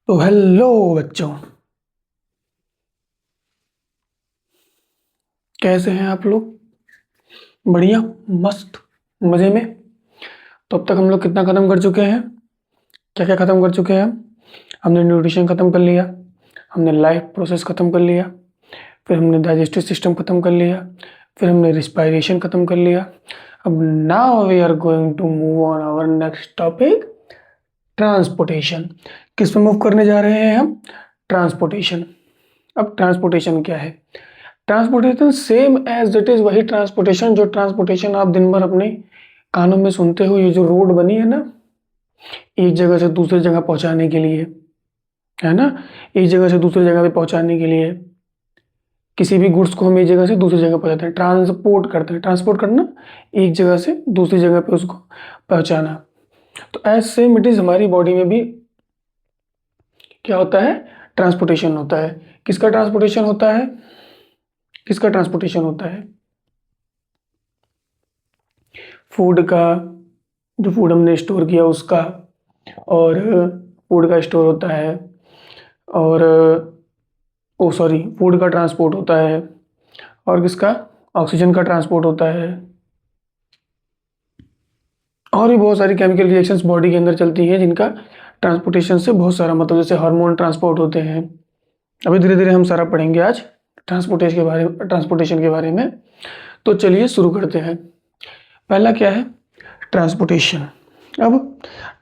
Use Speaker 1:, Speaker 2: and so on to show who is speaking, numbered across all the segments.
Speaker 1: तो हेलो बच्चों, कैसे हैं आप लोग? बढ़िया, मस्त, मज़े में। तो अब तक हम लोग कितना ख़त्म कर चुके हैं? क्या क्या ख़त्म कर चुके हैं? हमने न्यूट्रिशन ख़त्म कर लिया, हमने लाइफ प्रोसेस ख़त्म कर लिया, फिर हमने डाइजेस्टिव सिस्टम ख़त्म कर लिया, फिर हमने रिस्पायरेशन ख़त्म कर लिया। अब now we are going to move on our next topic, transportation. किस पे मूव करने जा रहे हैं हम? ट्रांसपोर्टेशन। अब ट्रांसपोर्टेशन क्या है? Transportation same as it is वही ट्रांसपोर्टेशन जो ट्रांसपोर्टेशन आप दिन भर अपने कानों में सुनते हो। ये जो रोड बनी है ना, एक जगह से दूसरी जगह पहुंचाने के लिए, है ना, एक जगह से दूसरी जगह पे पहुंचाने के लिए किसी भी गुड्स को हम एक जगह से दूसरी जगह पहुंचाते हैं, ट्रांसपोर्ट करते हैं। ट्रांसपोर्ट करना, एक जगह से दूसरी जगह पे उसको पहुंचाना। तो एज सेम इट इज़ हमारी बॉडी में भी क्या होता है? ट्रांसपोर्टेशन होता है। किसका ट्रांसपोर्टेशन होता है? किसका ट्रांसपोर्टेशन होता है? फूड का, जो फूड हमने स्टोर किया उसका, और फूड का स्टोर होता है, और फूड का ट्रांसपोर्ट होता है, और किसका? ऑक्सीजन का ट्रांसपोर्ट होता है, और भी बहुत सारी केमिकल रिएक्शंस बॉडी के अंदर चलती हैं जिनका ट्रांसपोर्टेशन से बहुत सारा मतलब, जैसे हार्मोन ट्रांसपोर्ट होते हैं। अभी धीरे धीरे हम सारा पढ़ेंगे आज ट्रांसपोर्टेशन के बारे में। तो चलिए शुरू करते हैं। पहला क्या है? ट्रांसपोर्टेशन। अब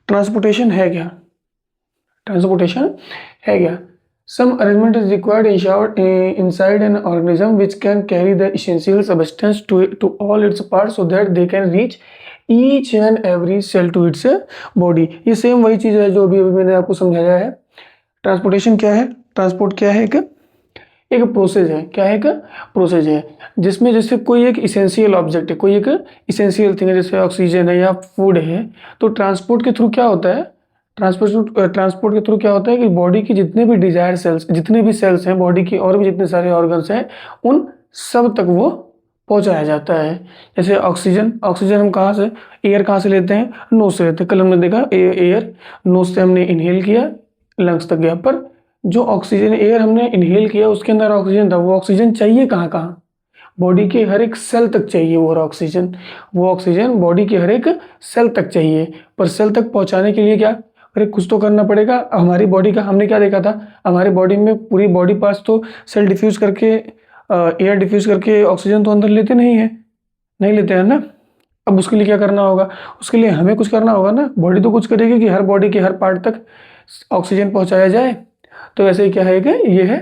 Speaker 1: ट्रांसपोर्टेशन है क्या? ट्रांसपोर्टेशन है क्या? Some arrangement is required inside an organism which can carry the essential substance to all its parts so that they can reach each and every cell to its body। ये same वही चीज़ है जो अभी अभी मैंने आपको समझाया है। ट्रांसपोर्टेशन क्या है? ट्रांसपोर्ट क्या है? एक प्रोसेस है। क्या है? एक प्रोसेस है जिसमें जैसे कोई एक इसेंशियल ऑब्जेक्ट है, कोई एक इसेंशियल थिंग है, जैसे ऑक्सीजन है या फूड है, तो ट्रांसपोर्ट के थ्रू क्या होता है? ट्रांसपोर्ट के थ्रू क्या होता है कि बॉडी की जितने भी डिजायर सेल्स, जितने भी सेल्स हैं बॉडी की, और भी जितने सारे ऑर्गन्स हैं, उन सब तक वो पहुंचाया जाता है। जैसे ऑक्सीजन हम कहाँ से, एयर कहाँ से लेते हैं? नोज से लेते हैं। कल हमने देखा एयर नोज से हमने इनहेल किया, लंग्स तक गया, पर जो ऑक्सीजन एयर हमने इनहेल किया उसके अंदर ऑक्सीजन था, वो ऑक्सीजन चाहिए कहाँ कहाँ? बॉडी के हर एक सेल तक चाहिए वो ऑक्सीजन बॉडी के हर एक सेल तक चाहिए। पर सेल तक पहुंचाने के लिए क्या? अरे कुछ तो करना पड़ेगा। हमारी बॉडी का हमने क्या देखा था? हमारी बॉडी में पूरी बॉडी पार्ट्स तो सेल डिफ्यूज करके, एयर डिफ्यूज करके ऑक्सीजन तो अंदर लेते नहीं है, नहीं लेते हैं ना। अब उसके लिए क्या करना होगा? उसके लिए हमें कुछ करना होगा ना। बॉडी तो कुछ करेगी कि हर बॉडी के हर पार्ट तक ऑक्सीजन पहुंचाया जाए। तो वैसे ही क्या है कि ये है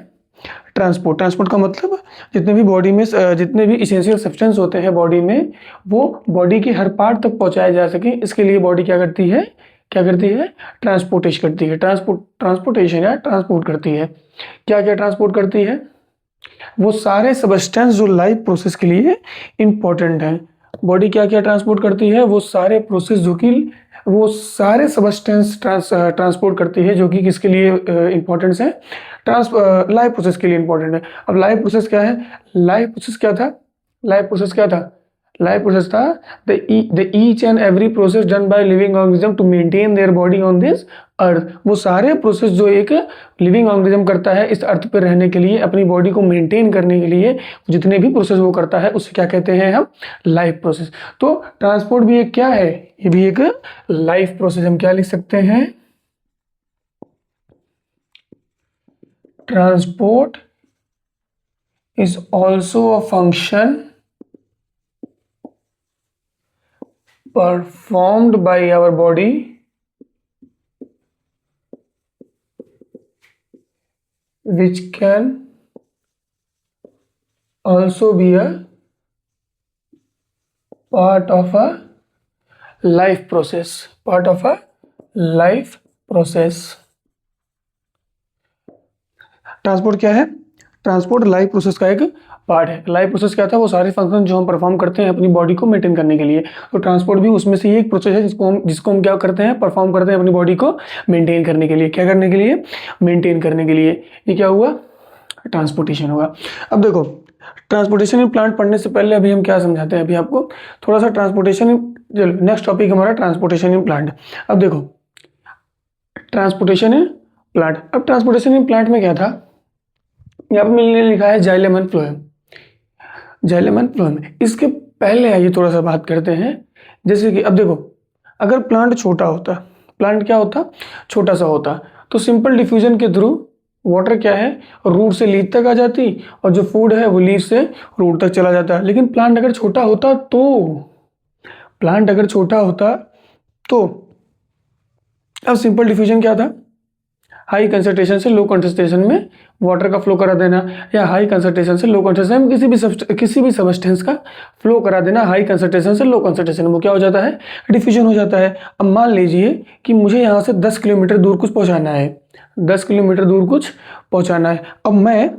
Speaker 1: ट्रांसपोर्ट का मतलब जितने भी बॉडी में जितने भी इसेंशियल सब्सटेंस होते हैं बॉडी में, वो बॉडी के हर पार्ट तक पहुंचाए जा सके, इसके लिए बॉडी क्या करती है? ट्रांसपोर्टेशन करती है। ट्रांसपोर्टेशन या ट्रांसपोर्ट करती है। क्या क्या ट्रांसपोर्ट करती है? वो सारे सब्सटेंस जो लाइफ प्रोसेस के लिए इंपॉर्टेंट हैं। बॉडी क्या क्या ट्रांसपोर्ट करती है? वो सारे सब्सटेंस ट्रांसपोर्ट करती है जो कि किसके लिए इंपॉर्टेंट है? लाइफ प्रोसेस के लिए इंपॉर्टेंट है। अब लाइफ प्रोसेस क्या है? लाइफ प्रोसेस था the each and every process done by living organism to maintain their body on this earth. वो सारे प्रोसेस जो एक लिविंग ऑर्गेनिज्म करता है इस अर्थ पर रहने के लिए, अपनी बॉडी को मेंटेन करने के लिए, जितने भी प्रोसेस वो करता है उसे क्या कहते हैं हम? Life process. तो ट्रांसपोर्ट भी एक क्या है? ये भी एक लाइफ प्रोसेस। हम क्या लिख सकते हैं? Transport is also a function performed by our body which can also be a part of a life process, transport क्या है? ट्रांसपोर्ट लाइफ प्रोसेस का एक पार्ट है। लाइफ प्रोसेस क्या था? वो सारे फंक्शन जो हम परफॉर्म करते हैं अपनी बॉडी को मेंटेन करने के लिए। तो ट्रांसपोर्ट भी उसमें से एक प्रोसेस है जिसको हम क्या करते हैं? परफॉर्म करते हैं अपनी बॉडी को मेंटेन करने के लिए। क्या करने के लिए? मेंटेन करने के लिए। ये क्या हुआ? ट्रांसपोर्टेशन होगा। अब देखो, ट्रांसपोर्टेशन इन प्लांट पढ़ने से पहले अभी हम क्या समझाते हैं, अभी आपको थोड़ा सा ट्रांसपोर्टेशन, नेक्स्ट टॉपिक हमारा ट्रांसपोर्टेशन इन प्लांट। अब देखो, ट्रांसपोर्टेशन इन प्लांट। अब ट्रांसपोर्टेशन इन प्लांट में क्या था, यहाँ पे मैंने लिखा है xylem and phloem. Xylem and phloem, इसके पहले आइए थोड़ा सा बात करते हैं। जैसे कि अब देखो, अगर प्लांट छोटा होता, प्लांट क्या होता, छोटा सा होता, तो सिंपल डिफ्यूजन के थ्रू वाटर क्या है, रूट से लीफ तक आ जाती, और जो फूड है वो लीफ से रूट तक चला जाता। लेकिन प्लांट अगर छोटा होता प्लांट अगर छोटा होता तो अब सिंपल डिफ्यूजन क्या था, हाई कंसंट्रेशन से लो कंसंट्रेशन में वाटर का फ्लो करा देना, या हाई कंसंट्रेशन से लो कंसंट्रेशन में किसी भी सबस्टेंस का फ्लो करा देना, हाई कंसंट्रेशन से लो कंसंट्रेशन में, वो क्या हो जाता है, डिफ्यूजन हो जाता है। अब मान लीजिए कि मुझे यहाँ से 10 किलोमीटर दूर कुछ पहुँचाना है, 10 किलोमीटर दूर कुछ पहुँचाना है। अब मैं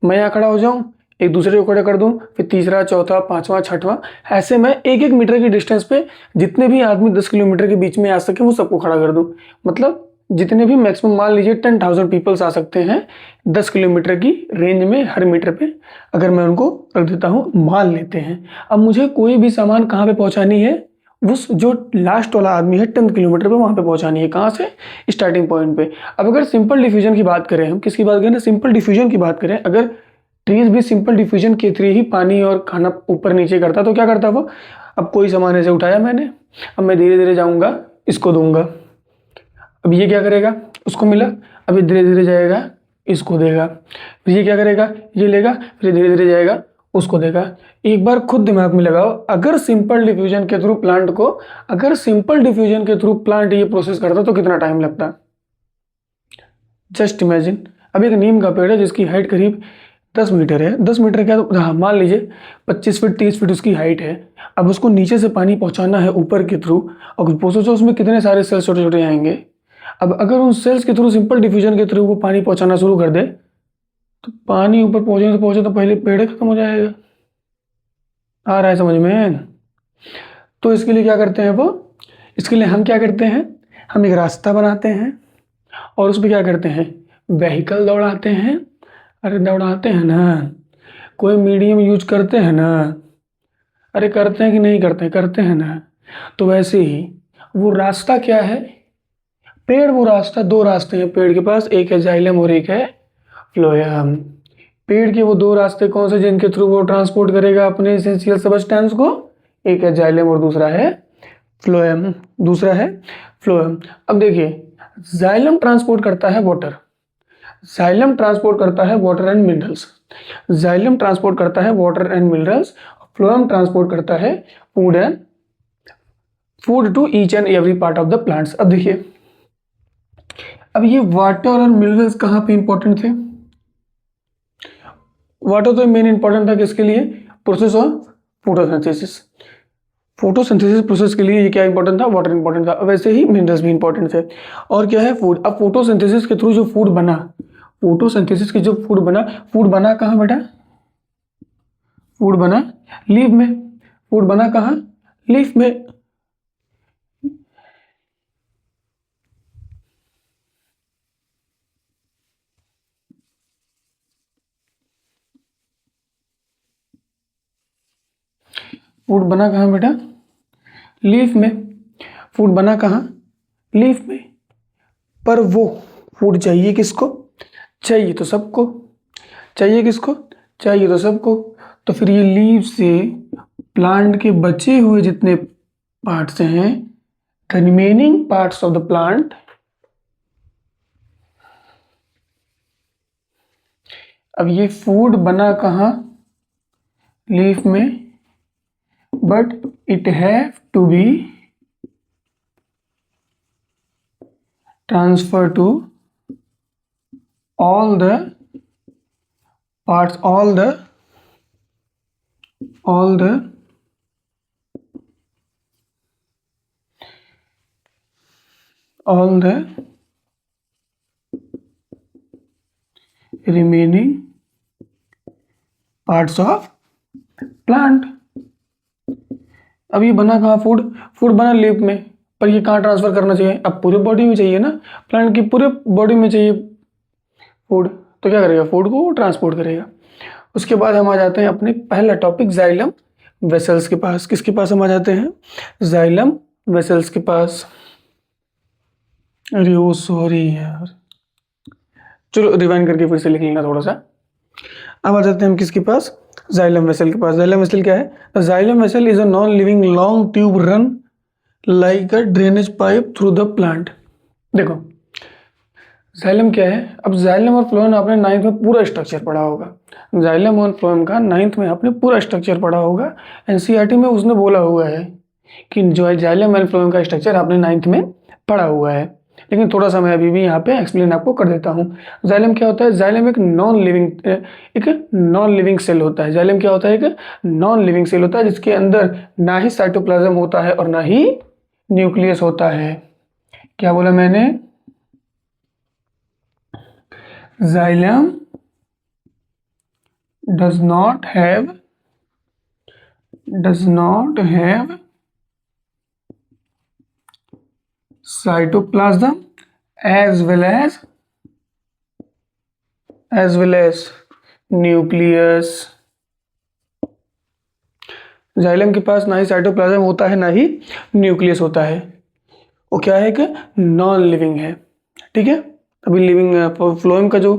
Speaker 1: यहाँ खड़ा हो जाऊँ, एक दूसरे को खड़ा कर दूँ, फिर तीसरा, चौथा, पाँचवा, छठवां, ऐसे मैं 1-1 मीटर की डिस्टेंस पे जितने भी आदमी 10 किलोमीटर के बीच में आ सके वो सबको खड़ा कर दूँ। मतलब जितने भी मैक्सिमम, मान लीजिए 10,000 पीपल्स आ सकते हैं 10 किलोमीटर की रेंज में हर मीटर पे, अगर मैं उनको रख देता हूँ, मान लेते हैं। अब मुझे कोई भी सामान कहाँ पे पहुँचानी है, उस जो लास्ट वाला आदमी है 10 किलोमीटर पे, वहाँ पे पहुँचानी है। कहाँ से, स्टार्टिंग पॉइंट पे। अब अगर सिंपल डिफ्यूजन की बात करें, हम किसकी बात करें, सिंपल डिफ्यूजन की बात करें, अगर ट्रीज भी सिंपल डिफ्यूजन के थ्रू ही पानी और खाना ऊपर नीचे करता, तो क्या करता वो, अब कोई सामान ऐसे उठाया मैंने, अब मैं धीरे धीरे जाऊँगा, इसको दूंगा, अब ये क्या करेगा, उसको मिला, अब ये धीरे धीरे जाएगा, इसको देगा, फिर ये क्या करेगा, ये लेगा, फिर धीरे धीरे जाएगा, उसको देगा। एक बार खुद दिमाग में लगाओ, अगर सिंपल डिफ्यूजन के थ्रू प्लांट ये प्रोसेस करता तो कितना टाइम लगता। जस्ट इमेजिन, अब एक नीम का पेड़ है जिसकी हाइट करीब 10 मीटर है, 10 मीटर क्या, तो हाँ मान लीजिए 25 फीट 30 फीट उसकी हाइट है। अब उसको नीचे से पानी पहुंचाना है ऊपर के थ्रू, और सोचो उसमें कितने सारे सेल्स छोटे छोटे आएंगे। अब अगर उन सेल्स के थ्रू सिंपल डिफ्यूजन के थ्रू वो पानी पहुंचाना शुरू कर दे, तो पानी ऊपर पहुंचे तो पहले पेड़ खत्म हो जाएगा। आ रहा है समझ में। तो इसके लिए क्या करते हैं इसके लिए हम क्या करते हैं, हम एक रास्ता बनाते हैं और उस पर क्या करते हैं, व्हीकल दौड़ाते हैं। अरे दौड़ाते हैं ना, कोई मीडियम यूज करते हैं ना, अरे करते हैं कि नहीं करते, करते हैं ना। तो वैसे ही वो रास्ता क्या है, पेड़, वो रास्ता, दो रास्ते हैं पेड़ के पास, एक है जाइलम और एक है फ्लोएम। पेड़ के वो दो रास्ते कौन से, जिनके थ्रू वो ट्रांसपोर्ट करेगा अपने एसेंशियल सब्सटेंस को, एक है जाइलम और दूसरा है फ्लोएम। अब देखिए, जाइलम ट्रांसपोर्ट करता है वाटर, जाइलम ट्रांसपोर्ट करता है water and minerals, xylem transport करता है water and minerals, phloem transport करता है food to each and every part of the plants. अब देखिए, अब ये वाटर और मिनरल्स कहाँ पे इंपॉर्टेंट थे, वाटर तो मेन इंपॉर्टेंट था किसके लिए, process of photosynthesis, photosynthesis process के लिए ये क्या इंपॉर्टेंट था, वाटर इंपॉर्टेंट था। वैसे ही मिनरल्स भी इंपॉर्टेंट थे। और क्या है, फूड। अब फोटोसिंथेसिस के थ्रू जो फूड बना, फोटोसिंथेसिस के जो फूड बना कहाँ बेटा, फूड बना लीफ में, फूड बना कहाँ, लीफ में। फूड बना कहाँ बेटा, लीफ में। फूड बना कहाँ, लीफ में। पर वो फूड चाहिए किसको, चाहिए तो सबको, चाहिए किसको, चाहिए तो सबको। तो फिर ये लीफ से प्लांट के बचे हुए जितने पार्ट्स हैं, the remaining parts of the plant, अब ये फूड बना कहाँ, लीफ में, but it have to be transferred to all the parts, all the remaining parts of plant। अब ये बना कहाँ, फूड बना लीफ में, पर ये कहाँ ट्रांसफर करना चाहिए, अब पूरे बॉडी में चाहिए ना, प्लांट की पूरे बॉडी में चाहिए फूड, तो क्या करेगा, फूड को ट्रांसपोर्ट करेगा। उसके बाद हम आ जाते हैं अपने पहला टॉपिक, जाइलम वेसल्स के पास। किसके पास हम आ जाते हैं, जाइलम वेसल्स के पास। अरे वो सॉरी यार, चलो रिवाइंड करके फिर से लिख लेना थोड़ा सा। अब आ जाते हैं हम किसके पास, जाइलम वेसल के पास। जाइलम वेसल क्या है, xylem vessel is a non living long tube run like a drainage pipe through the plant. देखो जाइलम क्या है, अब जाइलम और फ्लोएम आपने नाइन्थ में पूरा स्ट्रक्चर पढ़ा होगा। जाइलम और फ्लोएम का नाइन्थ में आपने पूरा स्ट्रक्चर पढ़ा होगा। एनसीईआरटी में उसने बोला हुआ है कि जो है जाइलम एंड फ्लोएम का स्ट्रक्चर आपने नाइन्थ में पढ़ा हुआ है, लेकिन थोड़ा सा मैं अभी भी यहाँ पे एक्सप्लेन आपको कर देता हूँ। जाइलम क्या होता है, जाइलम एक नॉन लिविंग सेल होता है। जाइलम क्या होता है, एक नॉन लिविंग सेल होता है जिसके अंदर ना ही साइटोप्लाज्म होता है और ना ही न्यूक्लियस होता है। क्या बोला मैंने, xylem does not have cytoplasm as well as nucleus। Xylem के पास ना ही साइटोप्लाज्म होता है ना ही न्यूक्लियस होता है। वो क्या है कि नॉन लिविंग है, ठीक है। अभी लिविंग फ्लोएम का जो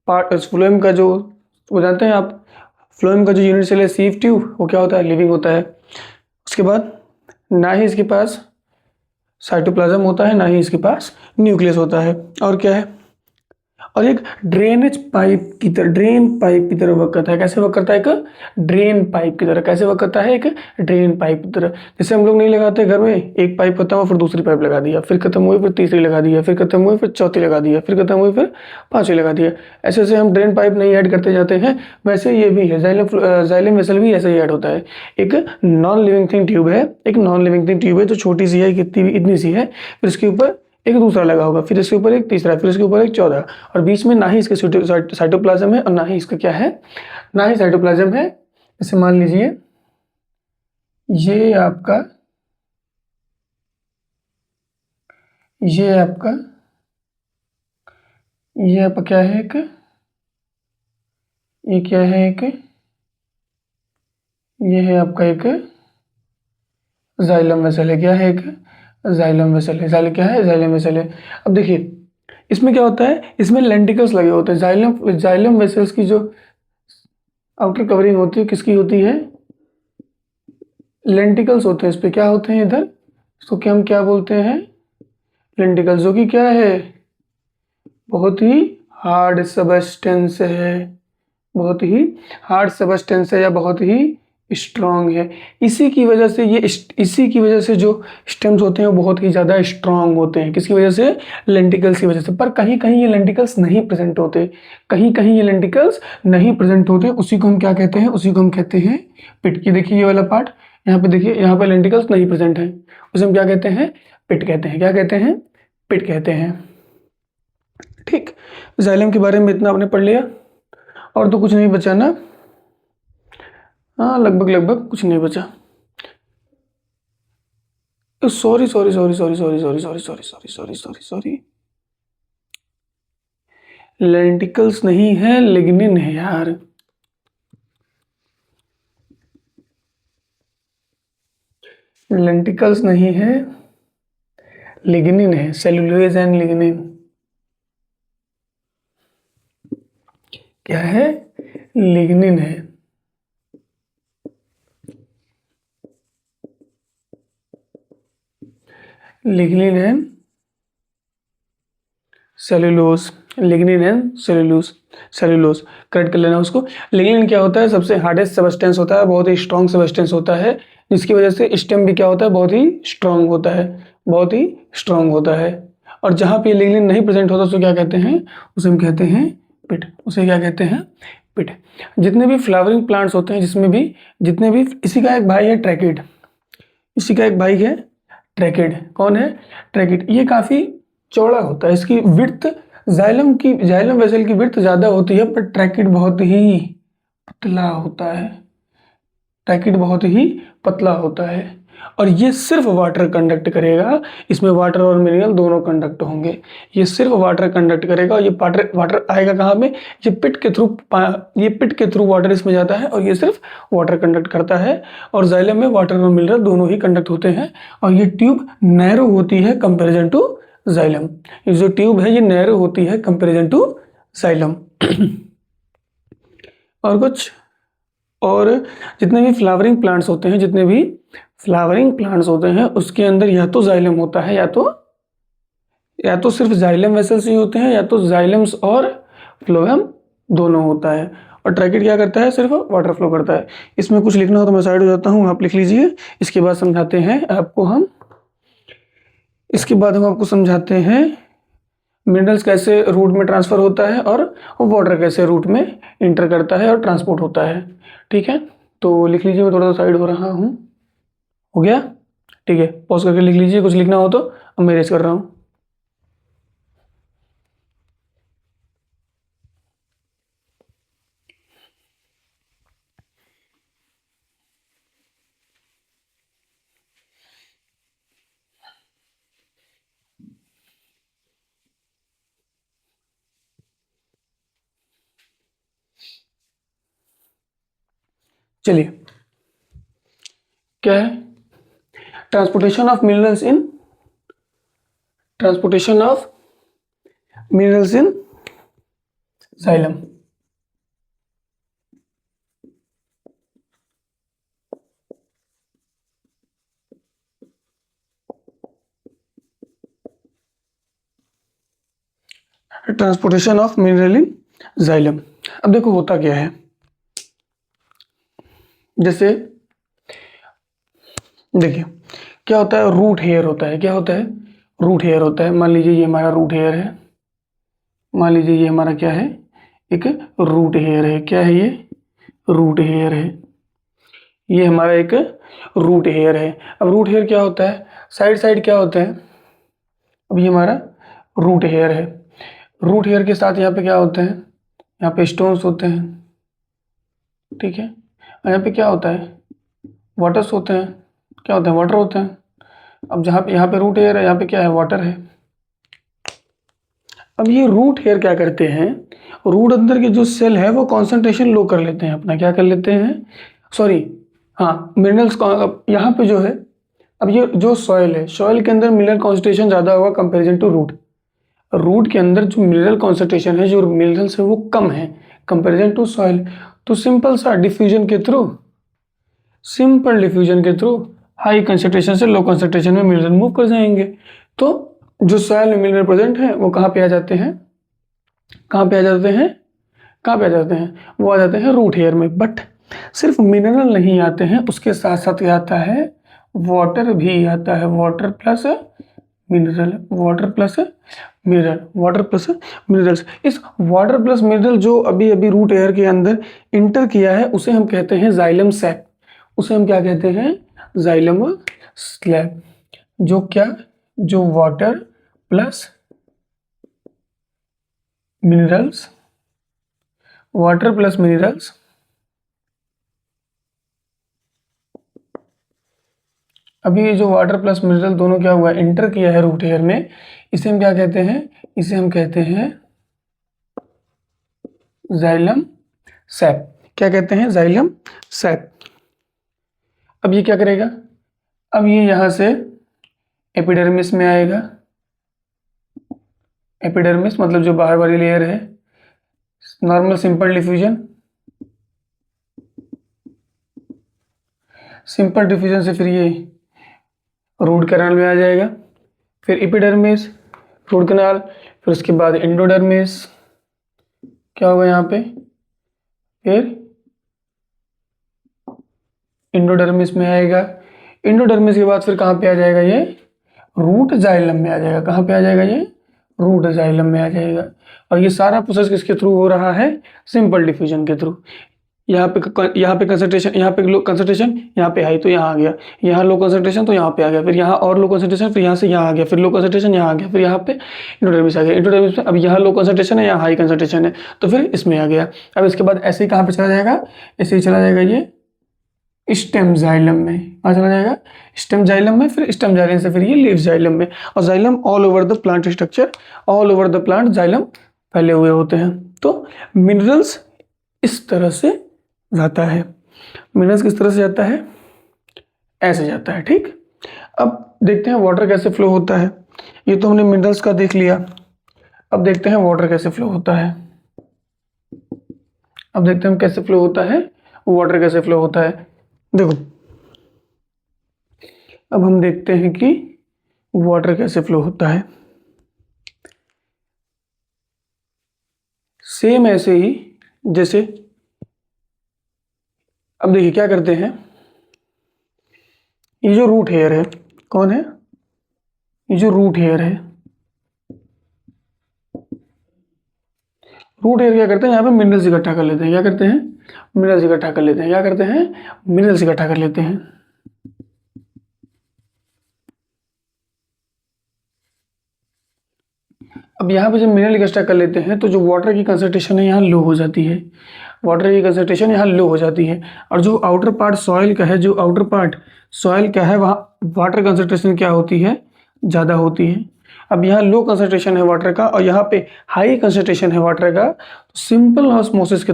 Speaker 1: पार्ट, फ्लोएम का जो, वो जानते हैं आप, फ्लोएम का जो यूनिट सेल है सीव ट्यूब, वो क्या होता है, लिविंग होता है। उसके बाद ना ही इसके पास साइटोप्लाज्म होता है ना ही इसके पास न्यूक्लियस होता है। और क्या है, और एक ड्रेनेज पाइप की तरह, ड्रेन पाइप की तरह वर्क करता है। कैसे वर्क करता है, एक ड्रेन पाइप की तरह। कैसे वर्क करता है, एक ड्रेन पाइप की तरह। जैसे हम लोग नहीं लगाते घर में, एक पाइप खत्म हुआ फिर दूसरी पाइप लगा दिया, फिर खत्म हुई फिर तीसरी लगा दिया, फिर खत्म हुई फिर चौथी लगा दिया, फिर खत्म हुई फिर पांचवी लगा दिया। ऐसे ऐसे हम ड्रेन पाइप नहीं ऐड करते जाते हैं, वैसे ये भी है। जाइलम वेसल भी ऐसे ही ऐड होता है। एक नॉन लिविंग थिंग ट्यूब है, एक नॉन लिविंग थिंग ट्यूब है जो छोटी सी है, कितनी इतनी सी है, फिर इसके ऊपर एक दूसरा लगा होगा, फिर इसके ऊपर एक तीसरा, फिर इसके ऊपर एक चौथा, और बीच में ना ही इसके साइटोप्लाज्म है और ना ही इसका क्या है, ना ही साइटोप्लाज्म है। जैसे मान लीजिए ये आपका, ये आपका क्या है, एक ये क्या है, एक ये है आपका एक जाइलम वेसल है। क्या है, एक जाइलम वेसल है। जाइलम क्या है, जाइलम वेसल है। अब देखिए इसमें क्या होता है, इसमें लेंटिकल्स लगे होते हैं। जाइलम वेसल्स की जो आउटर कवरिंग होती है किसकी होती है, लेंटिकल्स होते हैं। इस पे क्या होते हैं, इधर इसको क्या हम क्या बोलते हैं, लेंटिकल्स, जो कि क्या है, बहुत ही हार्ड सबस्टेंस है, बहुत ही हार्ड सबस्टेंस है या बहुत ही स्ट्रॉन्ग है। इसी की वजह से ये, इसी की वजह से जो स्टेम्स होते हैं वो बहुत ही ज़्यादा स्ट्रॉन्ग होते हैं। किसकी वजह से, लेंटिकल्स की वजह से। पर कहीं कहीं ये लेंटिकल्स नहीं प्रेजेंट होते, कहीं कहीं ये लेंटिकल्स नहीं प्रेजेंट होते, उसी को हम क्या कहते हैं, उसी को हम कहते हैं पिट। की देखिए ये वाला पार्ट, यहाँ पे देखिए, यहाँ पे लेंटिकल्स नहीं प्रेजेंट है, उसे हम क्या कहते हैं, पिट कहते हैं। क्या कहते हैं, पिट कहते हैं। ठीक, जाइलम के बारे में इतना आपने पढ़ लिया, और तो कुछ नहीं बचा ना, हाँ लगभग लगभग कुछ नहीं बचा। Sorry sorry sorry sorry sorry sorry sorry sorry sorry sorry sorry sorry, lenticels नहीं है, लिग्निन है यार। लेंटिकल्स नहीं है, लिग्निन है, सेलुलोज एंड लिग्निन। क्या है, लिग्निन है। Lignin and cellulose, lignin and cellulose correct कर लेना उसको। लिग्निन क्या होता है, सबसे हार्डेस्ट सबस्टेंस होता है, बहुत ही स्ट्रॉन्ग सबस्टेंस होता है, जिसकी वजह से स्टेम भी क्या होता है, बहुत ही स्ट्रॉन्ग होता है, बहुत ही स्ट्रॉन्ग होता है। और जहाँ पे लिग्निन नहीं प्रेजेंट होता उसको क्या कहते हैं, उसे हम कहते हैं पिट। उसे क्या कहते हैं, पिट। जितने भी फ्लावरिंग प्लांट्स होते हैं, जिसमें भी, जितने भी, इसी का एक भाई है ट्रैकिड, इसी का एक भाई है ट्रैकिड। कौन है, ट्रैकिड। ये काफ़ी चौड़ा होता है, इसकी विड्थ, जाइलम वेसल की विड्थ ज़्यादा होती है, पर ट्रैकिड बहुत ही पतला होता है, ट्रैकिड बहुत ही पतला होता है। और ये सिर्फ वाटर कंडक्ट करेगा, इसमें वाटर और मिनरल दोनों कंडक्ट होंगे। ये सिर्फ वाटर कंडक्ट करेगा, और ये वाटर आएगा कहाँ में, ये पिट के थ्रू, ये पिट के थ्रू वाटर इसमें जाता है, और ये सिर्फ वाटर कंडक्ट करता है। और जाइलम में वाटर और मिनरल दोनों ही कंडक्ट होते हैं। और ये ट्यूब नैरो होती है कंपेरिजन टू जाइलम। ये जो ट्यूब है ये नैरो होती है कंपेरिजन टू जाइलम। और कुछ और जितने भी फ्लावरिंग प्लांट्स होते हैं, जितने भी फ्लावरिंग प्लांट्स होते हैं उसके अंदर या तो जाइलम होता है या तो सिर्फ जाइलम वेसल्स ही होते हैं, या तो जाइलम्स और फ्लोएम दोनों होता है। और ट्रैकेट क्या करता है, सिर्फ वाटर फ्लो करता है। इसमें कुछ लिखना हो तो मैं साइड हो जाता हूँ, आप लिख लीजिए। इसके बाद समझाते हैं आपको हम मिनरल्स कैसे रूट में ट्रांसफ़र होता है और वाटर कैसे रूट में इंटर करता है और ट्रांसपोर्ट होता है। ठीक है, तो लिख लीजिए, मैं थोड़ा सा साइड हो रहा हूँ। हो गया? ठीक है, पॉज करके लिख लीजिए, कुछ लिखना हो तो। अब मैं रेस कर रहा हूँ। चलिए, क्या है transportation of minerals in xylem. Transportation of mineral in xylem. अब देखो होता क्या है, जैसे देखिए क्या होता है, रूट हेयर होता है। क्या होता है? रूट हेयर होता है। मान लीजिए ये हमारा रूट हेयर है। मान लीजिए ये हमारा क्या है, एक रूट हेयर है। क्या है ये? रूट हेयर है। ये हमारा एक रूट हेयर है। अब रूट हेयर क्या होता है, साइड साइड क्या होते हैं। अब ये हमारा रूट हेयर है। रूट हेयर के साथ यहाँ पे क्या होते हैं, यहाँ पे स्टोन्स होते हैं। ठीक है, और यहाँ पे क्या होता है, वाटर्स होते हैं। क्या होते हैं? वाटर होते हैं। अब जहाँ पे यहाँ पे रूट हेयर है, यहाँ पे क्या है, वाटर है। अब ये रूट हेयर क्या करते हैं, रूट अंदर के जो सेल है वो कॉन्सेंट्रेशन लो कर लेते हैं अपना। क्या कर लेते हैं, सॉरी, हाँ, मिनरल्स यहाँ पे जो है, अब ये जो सॉइल है, सॉइल के अंदर मिनरल कॉन्सेंट्रेशन ज़्यादा होगा कंपेरिजन टू रूट। रूट के अंदर जो मिनरल कॉन्सेंट्रेशन है, जो मिनरल्स है वो कम है कंपेरिजन टू सॉइल। तो सिंपल डिफ्यूजन के थ्रू हाई कंसंट्रेशन से लो कंसंट्रेशन में मिनरल मूव कर जाएंगे। तो जो सॉइल में मिनरल प्रेजेंट है वो कहाँ पे आ जाते हैं, वो आ जाते हैं रूट हेयर में। बट सिर्फ मिनरल नहीं आते हैं, उसके साथ साथ क्या आता है, वाटर भी आता है। Water plus minerals. इस वाटर प्लस मिनरल जो अभी अभी रूट एयर के अंदर इंटर किया है उसे हम कहते हैं जाइलम सैप। उसे हम क्या कहते हैं, जाइलम स्लैब। जो वाटर प्लस मिनरल्स अभी ये जो वाटर प्लस मिनरल दोनों क्या हुआ, इंटर किया है रूट हेयर में, इसे हम क्या कहते हैं, जाइलम सैप। क्या कहते हैं, जाइलम सैप। अब ये क्या करेगा, अब ये यहाँ से एपिडर्मिस में आएगा। एपिडर्मिस मतलब जो बाहर वाली लेयर है, नॉर्मल सिंपल डिफ्यूजन से फिर ये रूट कैनाल में आ जाएगा। फिर एपिडर्मिस, रूट कैनाल, फिर उसके बाद एंडोडर्मिस। क्या होगा यहाँ पे, फिर एंडोडर्मिस में आएगा। एंडोडर्मिस के बाद फिर कहाँ पे आ जाएगा, ये रूट जाइलम में आ जाएगा। कहाँ पे आ जाएगा, ये रूट जाइलम में आ जाएगा। और ये सारा प्रोसेस किसके थ्रू हो रहा है, सिंपल डिफ्यूजन के थ्रू। यहाँ पे कंसंट्रेशन, यहाँ पे लो कंसंट्रेशन, यहाँ पे हाई तो यहाँ आ गया, यहाँ लो कंसंट्रेशन तो यहाँ पे आ गया, फिर यहाँ और लो कंसंट्रेशन, फिर यहाँ से यहाँ आ गया, फिर लो कंसंट्रेशन यहाँ आ गया, फिर यहाँ पे इंडोडर्मिस आ गया। इंडोडर्मिस में अब यहाँ लो कंसंट्रेशन है, यहाँ हाई कंसंट्रेशन है, तो फिर इसमें आ गया। अब इसके बाद ऐसे ही कहाँ पे चला जाएगा, ऐसे ही चला जाएगा ये स्टेम जाइलम में। कहाँ चला जाएगा, स्टेम जाइलम में। फिर स्टेम जाइलम से फिर ये लीफ जाइलम में। और xylem all over the plant structure, all over the plant xylem फैले हुए होते हैं। तो मिनरल्स इस तरह से जाता है। मिनरल्स किस तरह से जाता है, ऐसे जाता है। ठीक, अब देखते हैं वाटर कैसे फ्लो होता है। ये तो हमने मिनरल्स का देख लिया। अब देखते हैं वाटर कैसे फ्लो होता है। अब देखते हैं हम कैसे फ्लो होता है, वाटर कैसे फ्लो होता है। देखो, अब हम देखते हैं कि वाटर कैसे फ्लो होता है। सेम ऐसे ही जैसे, अब देखिए क्या करते हैं, ये जो रूट हेयर है, कौन है, ये जो रूट हेयर है, रूट हेयर क्या करते हैं, यहाँ पे मिनरल्स इकट्ठा कर लेते हैं। क्या करते हैं, मिनरल्स इकट्ठा कर लेते हैं। क्या करते हैं, मिनरल्स इकट्ठा कर लेते हैं। अब यहाँ पे जब मिनरल इकट्ठा कर लेते हैं तो जो वाटर की कंसंट्रेशन है यहाँ लो हो जाती है। वाटर की कंसंट्रेशन यहाँ लो हो जाती है। और जो आउटर पार्ट सॉइल का है, जो आउटर पार्ट सॉइल का है, वहाँ वाटर कंसंट्रेशन क्या होती है, ज़्यादा होती है। अब यहाँ लो कंसंट्रेशन है वाटर का और यहाँ पे हाई कंसंट्रेशन है वाटर का, तो सिंपल ऑस्मोसिस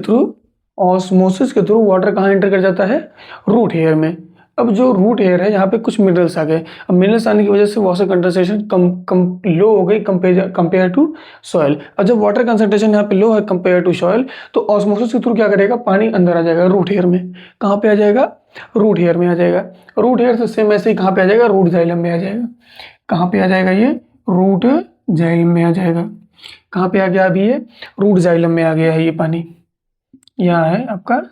Speaker 1: के थ्रू वाटर कहाँ एंटर कर जाता है, रूट हेयर में। अब जो रूट हेयर है यहाँ पे कुछ मिनरल्स आ गए। अब मिनरल्स आने की वजह से वाटर कंसंट्रेशन कम लो हो गई कंपेयर टू सॉइल। और जब वाटर कंसंट्रेशन यहाँ पे लो है कंपेयर टू सॉइल, तो ऑस्मोसिस के थ्रू क्या करेगा, पानी अंदर आ जाएगा रूट हेयर में। कहाँ पे आ जाएगा, रूट हेयर में आ जाएगा। रूट हेयर से सेम ऐसे ही कहाँ पे आ जाएगा, रूट जाइलम में आ जाएगा। कहाँ पे आ जाएगा, ये रूट जाइलम में आ जाएगा। कहाँ पे आ गया अभी, ये रूट जाइलम में आ गया है ये पानी। यहाँ है आपका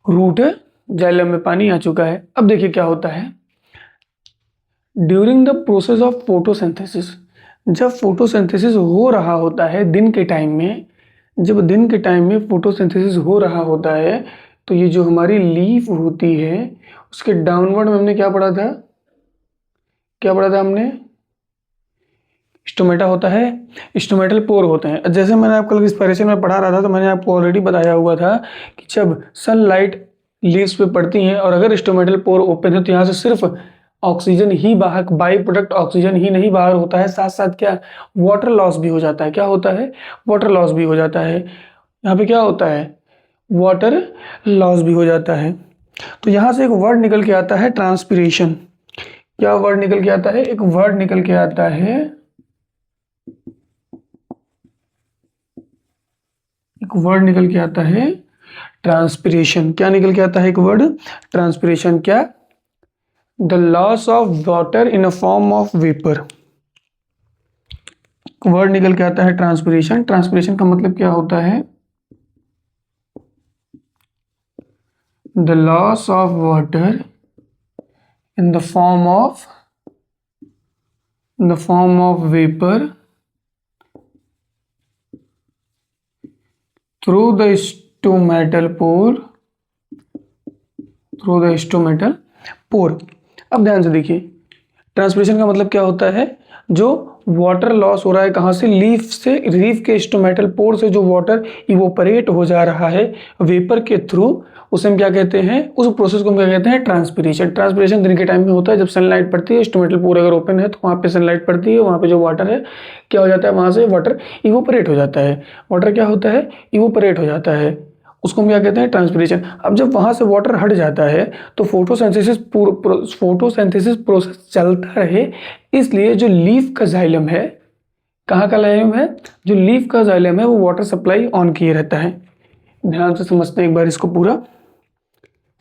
Speaker 1: रूट जाइलम में पानी आ चुका है। अब देखिए क्या होता है, during the process of photosynthesis, जब फोटोसिंथेसिस हो रहा होता है दिन के टाइम में, जब दिन के टाइम में फोटोसिंथेसिस हो रहा होता है, तो ये जो हमारी लीफ होती है उसके डाउनवर्ड में हमने क्या पढ़ा था, क्या पढ़ा था हमने, स्टोमेटा होता है, स्टोमेटल पोर होते हैं। जैसे मैंने आपको रिस्पिरेशन में पढ़ा रहा था, तो मैंने आपको ऑलरेडी बताया हुआ था कि जब सनलाइट लीव्स पे पड़ती हैं और अगर स्टोमेटल पोर ओपन है तो यहाँ से सिर्फ ऑक्सीजन ही बाहर, बाई प्रोडक्ट ऑक्सीजन ही नहीं बाहर होता है, साथ साथ क्या, वाटर लॉस भी हो जाता है। क्या होता है, वाटर लॉस भी हो जाता है। यहाँ पे क्या होता है, वाटर लॉस भी हो जाता है। तो यहाँ से एक वर्ड निकल के आता है, ट्रांसपिरेशन। क्या वर्ड निकल के आता है, एक वर्ड निकल के आता है, एक वर्ड निकल के आता है ट्रांसपिरेशन। क्या निकल के आता है, एक वर्ड ट्रांसपिरेशन। क्या, the loss of water in a form of vapour. Word निकल के आता है ट्रांसपिरेशन। ट्रांसपिरेशन का मतलब क्या होता है, the loss of water in the form of vapour through the stomatal pore। अब ध्यान से देखिए, ट्रांसपिरेशन का मतलब क्या होता है, जो वाटर लॉस हो रहा है कहाँ से, लीफ के स्टोमेटल पोर से जो वाटर इवोपरेट हो जा रहा है वेपर के थ्रू, उसे हम क्या कहते हैं, उस प्रोसेस को हम क्या कहते हैं, ट्रांसपिरेशन। ट्रांसपिरेशन दिन के टाइम में होता है, जब सनलाइट पड़ती है, स्टोमेटल पोर अगर ओपन है तो वहाँ पे सनलाइट पड़ती है, वहाँ पे जो वाटर है क्या हो जाता है, वहाँ से वाटर इवोपरेट हो जाता है। वाटर क्या होता है, इवोपरेट हो जाता है, उसको हम क्या कहते हैं, ट्रांसपिरेशन। अब जब वहाँ से वाटर हट जाता है तो फोटोसिंथेसिस प्रोसेस चलता रहे, इसलिए जो लीफ का जाइलम है, कहाँ का जाइलम है, जो लीफ का जाइलम है वो वाटर सप्लाई ऑन किए रहता है। ध्यान से समझते हैं एक बार इसको पूरा।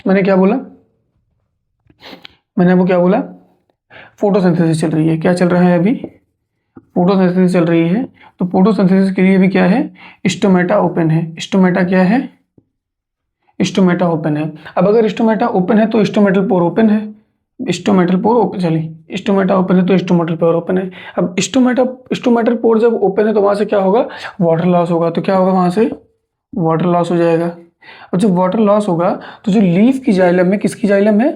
Speaker 1: मैंने क्या बोला, मैंने आपको क्या बोला, फोटोसिंथेसिस चल रही है। क्या चल रहा है अभी, फोटोसिंथेसिस चल रही है। तो फोटोसिंथेसिस के लिए भी क्या है, स्टोमेटा ओपन है। स्टोमेटा क्या है, स्टोमेटा ओपन है। अब अगर स्टोमेटा ओपन है तो स्टोमेटल पोर ओपन है, स्टोमेटल पोर ओपन, चलिए स्टोमेटा ओपन है तो स्टोमेटल पोर ओपन है। अब स्टोमेटल पोर जब ओपन है तो वहाँ से क्या होगा, वाटर लॉस होगा। तो क्या होगा, वहाँ से वाटर लॉस हो जाएगा। और जब वाटर लॉस होगा तो जो लीफ की जाइलम है, किसकी जाइलम है,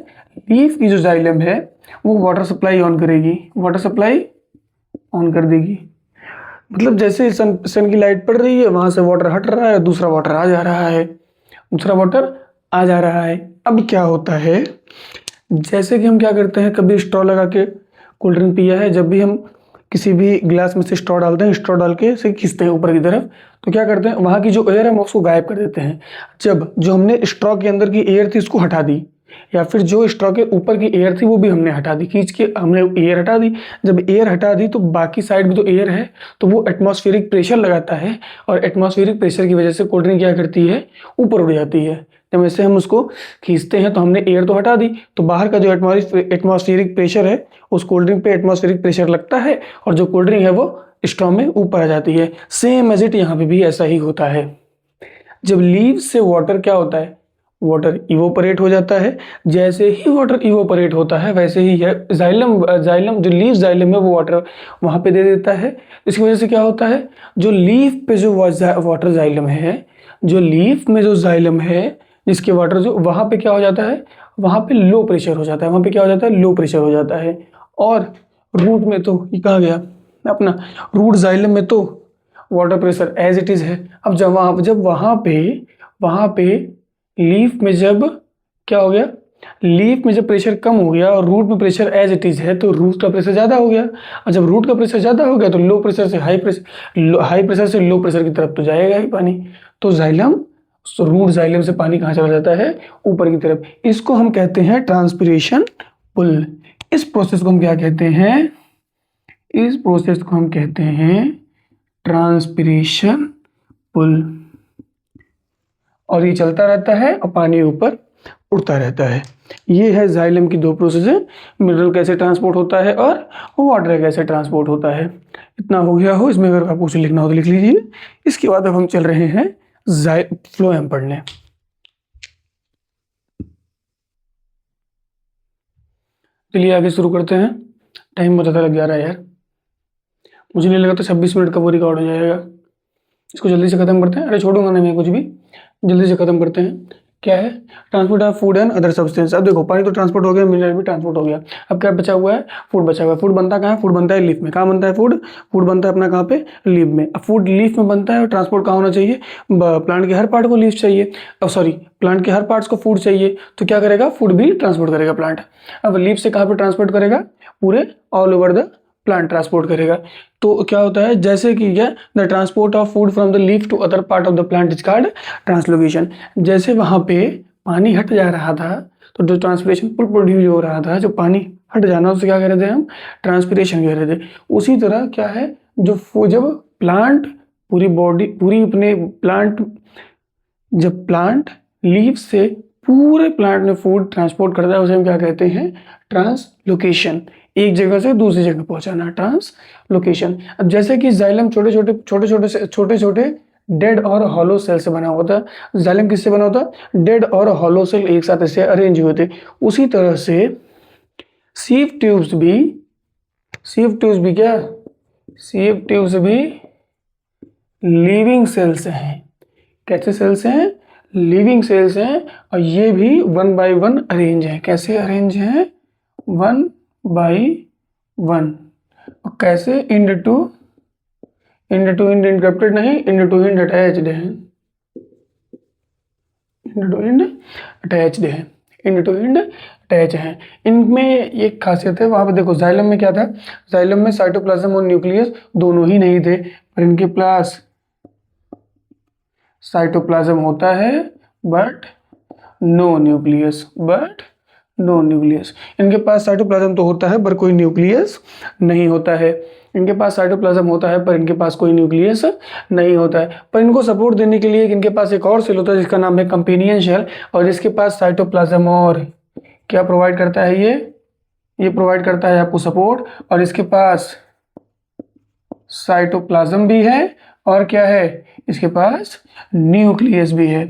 Speaker 1: लीफ की जो जाइलम है वो वाटर सप्लाई ऑन करेगी, वाटर सप्लाई ऑन कर देगी। मतलब जैसे सन की लाइट पड़ रही है, वहाँ से वाटर हट रहा है, दूसरा वाटर आ जा रहा है, दूसरा वाटर आ जा रहा है। अब क्या होता है, जैसे कि हम क्या करते हैं, कभी स्ट्रॉ लगा के कोल्ड ड्रिंक पिया है, जब भी हम किसी भी ग्लास में से स्ट्रॉ डालते हैं, स्ट्रॉ डाल के से खींचते हैं ऊपर की तरफ, तो क्या करते हैं, वहाँ की जो एयर है हम उसको गायब कर देते हैं। जब जो हमने स्ट्रॉ के अंदर की एयर थी उसको हटा दी, या फिर जो स्ट्रॉ के ऊपर की एयर थी वो भी हमने हटा दी, खींच के हमने एयर हटा दी। जब एयर हटा दी तो बाकी साइड में तो एयर है, तो वो एटमॉस्फेरिक प्रेशर लगाता है, और एटमॉस्फेरिक प्रेशर की वजह से कोल्ड ड्रिंक क्या करती है, ऊपर उड़ जाती है। जब ऐसे हम उसको खींचते हैं तो हमने एयर तो हटा दी, तो बाहर का जो एटमॉस्फेरिक प्रेशर है उस कोल्ड ड्रिंक पे एटमॉस्फेरिक प्रेशर लगता है, और जो कोल्ड ड्रिंक है वो स्ट्रॉ में ऊपर आ जाती है। सेम एज इट यहाँ पे भी ऐसा ही होता है। जब लीव से वाटर क्या होता है, वाटर इवोपरेट हो जाता है। जैसे ही वाटर इवोपरेट होता है वैसे ही है जाइलम जाइलम जो लीफ जाइलम है वो वाटर वहाँ पे दे देता है। इसकी वजह से क्या होता है, जो लीफ पे जो वाटर जाइलम है, जो लीफ में जो जाइलम है जिसके वाटर जो वहाँ पे क्या हो जाता है, वहाँ पे लो प्रेशर हो जाता है, वहाँ पे क्या हो जाता है, लो प्रेशर हो जाता है। और रूट में तो ये कहा गया अपना, रूट जाइलम में तो water pressure as it is है। अब जब वहाँ पे लीफ में जब क्या हो गया, लीफ में जब प्रेशर कम हो गया और रूट में प्रेशर एज इट इज है, तो रूट का प्रेशर ज़्यादा हो गया। और जब रूट का प्रेशर ज़्यादा हो गया तो लो प्रेशर से हाई प्रेशर से लो प्रेशर की तरफ तो जाएगा ही पानी। तो रूट जाइलम से पानी कहाँ चला जाता है, ऊपर की तरफ। इसको हम कहते हैं ट्रांसपिरेशन पुल। इस प्रोसेस को हम क्या कहते हैं, इस प्रोसेस को हम कहते हैं ट्रांसपिरेशन पुल। और ये चलता रहता है और पानी ऊपर उड़ता रहता है। ये है जाइलम की दो प्रोसेस है, मिनरल कैसे ट्रांसपोर्ट होता है और वाटर कैसे ट्रांसपोर्ट होता है। इतना हो गया हो, इसमें अगर आपको कुछ लिखना हो तो लिख लीजिए। इसके बाद अब हम चल रहे हैं फ्लोएम पढ़ने। चलिए आगे शुरू करते हैं। टाइम बहुत ज़्यादा लग जा रहा है यार, मुझे नहीं लगा तो 26 मिनट का वो रिकॉर्ड हो जाएगा। इसको जल्दी से ख़त्म करते हैं। अरे छोड़ूंगा नहीं मैं कुछ भी, जल्दी से ख़त्म करते हैं। क्या है, transport of food and other substance. अब देखो पानी तो ट्रांसपोर्ट हो गया, मिनरल भी ट्रांसपोर्ट हो गया। अब क्या बचा हुआ है, फूड बचा हुआ है। फूड बनता कहाँ है, फूड बनता है लीफ में। कहाँ बनता है फूड, फूड बनता है अपना कहाँ पे, लीफ में। अब फूड लीफ में बनता है और ट्रांसपोर्ट कहाँ होना चाहिए, प्लांट के हर पार्ट को लीफ चाहिए, अब सॉरी प्लांट के हर पार्ट्स को फूड चाहिए, तो क्या करेगा, फूड भी ट्रांसपोर्ट करेगा प्लांट। अब लीफ से कहाँ पे ट्रांसपोर्ट करेगा, पूरे all over the plant transport करेगा। तो क्या होता है, जैसे कि क्या, the transport of food from the leaf to other part of the plant is called translocation. जैसे वहाँ पे पानी हट जा रहा था तो जो ट्रांसपिरेशन पुल प्रोड्यूस हो रहा था, जो पानी हट जाना उसे क्या कह रहे थे हम, ट्रांसपिरेशन कह रहे थे। उसी तरह क्या है, जब प्लांट पूरी बॉडी पूरी अपने प्लांट जब प्लांट लीफ से पूरे प्लांट में फूड ट्रांसपोर्ट करता है उसे हम क्या कहते हैं, ट्रांसलोकेशन। एक जगह से दूसरी जगह पहुंचाना, ट्रांसलोकेशन। अब जैसे कि जाइलम छोटे छोटे डेड और हॉलो सेल से बना होता है। जाइलम किससे बना होता है, डेड और हॉलो सेल एक साथ ऐसे अरेंज हुए थे। उसी तरह से सीव ट्यूब्स भी लिविंग सेल्स हैं। कैसे सेल्स हैं, लिविंग सेल्स हैं। और ये भी 1 by 1 अरेंज हैं। कैसे अरेंज हैं, 1 by 1। और कैसे, इंड टू इंड इंटरप्टेड नहीं, इंड टू इंड अटैच्ड है, इंड टू इंड अटैच्ड है, इंड टू इंड अटैच है। इनमें एक खासियत है, वहाँ पे देखो जाइलम में क्या था, जाइलम में साइटोप्लाज्म और न्यूक्लियस दोनों ही नहीं थे, पर इनके पास साइटोप्लाज्म होता है बट नो न्यूक्लियस, इनके पास साइटोप्लाज्म तो होता है पर कोई न्यूक्लियस नहीं होता है। इनके पास साइटोप्लाज्म होता है पर इनके पास कोई न्यूक्लियस नहीं होता है। पर इनको सपोर्ट देने के लिए इनके पास एक और सेल होता है जिसका नाम है कंपेनियन शेल, और जिसके पास साइटोप्लाज्म और क्या प्रोवाइड करता है, ये प्रोवाइड करता है आपको सपोर्ट। और इसके पास साइटोप्लाज्म भी है और क्या है, इसके पास न्यूक्लियस भी है।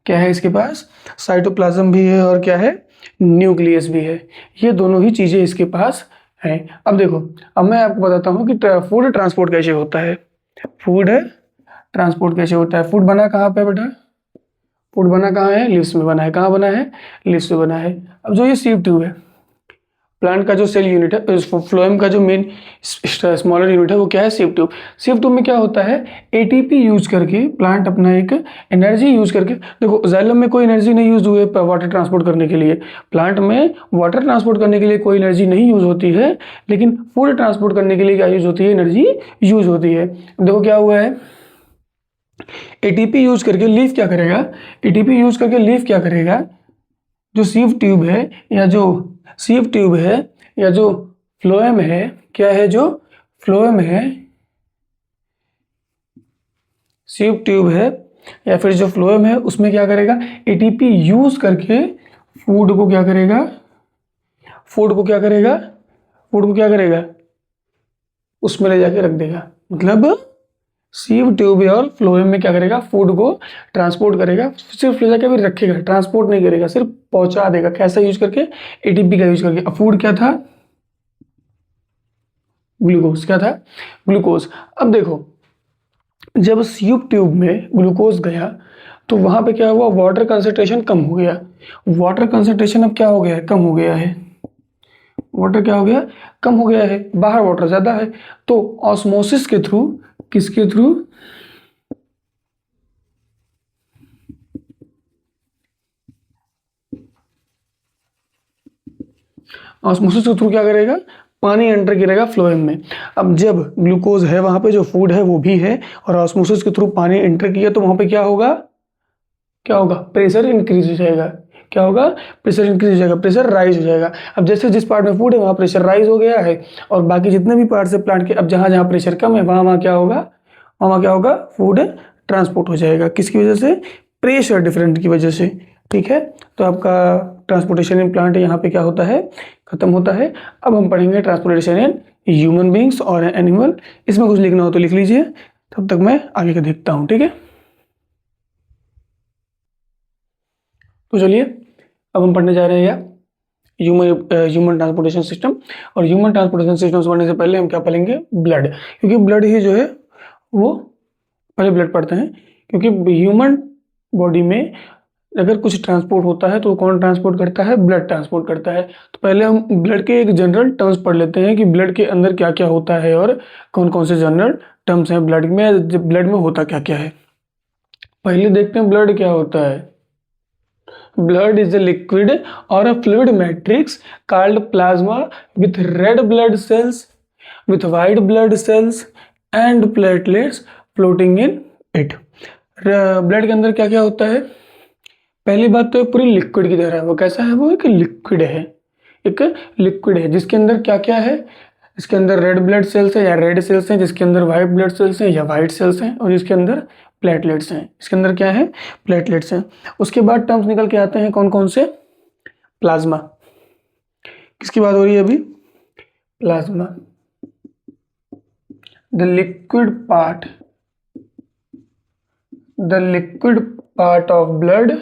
Speaker 1: क्या है, इसके पास साइटोप्लाज्म भी है और क्या है, न्यूक्लियस भी है। ये दोनों ही चीज़ें इसके पास हैं। अब देखो, अब मैं आपको बताता हूँ कि फूड ट्रांसपोर्ट कैसे होता है। फूड बना कहाँ पे बेटा, फूड बना कहाँ है, लीव्स में बना है। कहाँ बना है, लीव्स में बना है। अब जो ये सीव ट्यूब है, प्लांट का जो सेल यूनिट है, फ्लोएम का जो मेन स्मॉलर यूनिट है वो क्या है, सीव ट्यूब। सीव ट्यूब में क्या होता है, एटीपी यूज करके प्लांट अपना एक एनर्जी यूज करके, देखो जाइलम में कोई एनर्जी नहीं यूज हुई है वाटर ट्रांसपोर्ट करने के लिए, प्लांट में वाटर ट्रांसपोर्ट करने के लिए कोई एनर्जी नहीं यूज होती है, लेकिन फूड ट्रांसपोर्ट करने के लिए क्या यूज होती है, एनर्जी यूज होती है। देखो क्या हुआ है, एटीपी यूज करके लीफ क्या करेगा, जो सीव ट्यूब है या जो सीव ट्यूब है या जो फ्लोएम है, क्या है जो फ्लोएम है, सीव ट्यूब है या फिर जो फ्लोएम है, उसमें क्या करेगा, एटीपी यूज करके फूड को क्या करेगा, फूड को क्या करेगा, फूड को क्या करेगा, उसमें ले जाके रख देगा। मतलब सीव ट्यूब और फ्लोएम में क्या करेगा, फूड को ट्रांसपोर्ट करेगा, सिर्फ ले जाके भी रखेगा, ट्रांसपोर्ट नहीं करेगा, सिर्फ पहुंचा देगा। कैसा यूज करके, एटीपी का यूज करके। अब फूड क्या था, ग्लूकोज, क्या था, ग्लूकोज। अब देखो जब सीव ट्यूब में ग्लूकोज गया तो वहां पे क्या हुआ, वाटर कंसंट्रेशन कम हो गया। वाटर कंसंट्रेशन अब क्या हो गया है, कम हो गया है। वाटर क्या हो गया, कम हो गया है, बाहर वाटर ज्यादा है। तो ऑस्मोसिस के थ्रू, किसके थ्रू, ऑस्मोसिस के थ्रू क्या करेगा, पानी एंटर करेगा फ्लोएम में। अब जब ग्लूकोज है वहां पे, जो फूड है वो भी है, और ऑस्मोसिस के थ्रू पानी एंटर किया, तो वहां पे क्या होगा, क्या होगा, प्रेशर इंक्रीज हो जाएगा। क्या होगा, प्रेशर इंक्रीज हो जाएगा, प्रेशर राइज हो जाएगा। अब जैसे जिस पार्ट में फूड है वहाँ प्रेशर राइज हो गया है, और बाकी जितने भी पार्ट है प्लांट के, अब जहाँ जहाँ प्रेशर कम है वहाँ वहाँ क्या होगा, वहाँ क्या होगा, फूड ट्रांसपोर्ट हो जाएगा। किसकी वजह से, प्रेशर डिफरेंट की वजह से। ठीक है, तो आपका ट्रांसपोर्टेशन इन प्लांट यहाँ पे क्या होता है, खत्म होता है। अब हम पढ़ेंगे ट्रांसपोर्टेशन इन ह्यूमन बींग्स और एनिमल। इसमें कुछ लिखना हो तो लिख लीजिए, तब तक मैं आगे का देखता हूँ। ठीक है, तो चलिए अब हम पढ़ने जा रहे हैं ह्यूमन ट्रांसपोर्टेशन सिस्टम। और ह्यूमन ट्रांसपोर्टेशन सिस्टम से पढ़ने से पहले हम क्या पढ़ेंगे, ब्लड, क्योंकि ब्लड ही जो है वो पहले ब्लड पढ़ते हैं। क्योंकि ह्यूमन बॉडी में अगर कुछ ट्रांसपोर्ट होता है तो कौन ट्रांसपोर्ट करता है, ब्लड ट्रांसपोर्ट करता है। तो पहले हम ब्लड के एक जनरल टर्म्स पढ़ लेते हैं कि ब्लड के अंदर क्या क्या होता है और कौन कौन से जनरल टर्म्स हैं ब्लड में, ब्लड में होता क्या क्या है। पहले देखते हैं ब्लड क्या होता है। Blood is a liquid or a fluid matrix called plasma with red blood cells, with white blood cells and platelets floating in it. Blood के अंदर क्या क्या होता है, पहली बात तो पूरी लिक्विड की तरह है। वो कैसा है, वो एक लिक्विड है, एक लिक्विड है जिसके अंदर क्या क्या है, इसके अंदर रेड ब्लड सेल्स है या रेड सेल्स हैं, जिसके अंदर वाइट ब्लड सेल्स हैं या वाइट सेल्स हैं, और इसके अंदर प्लेटलेट्स हैं, इसके अंदर क्या है, प्लेटलेट्स हैं। उसके बाद टर्म्स निकल के आते हैं कौन कौन से, प्लाज्मा, किसकी बात हो रही है अभी, plasma, the liquid part of blood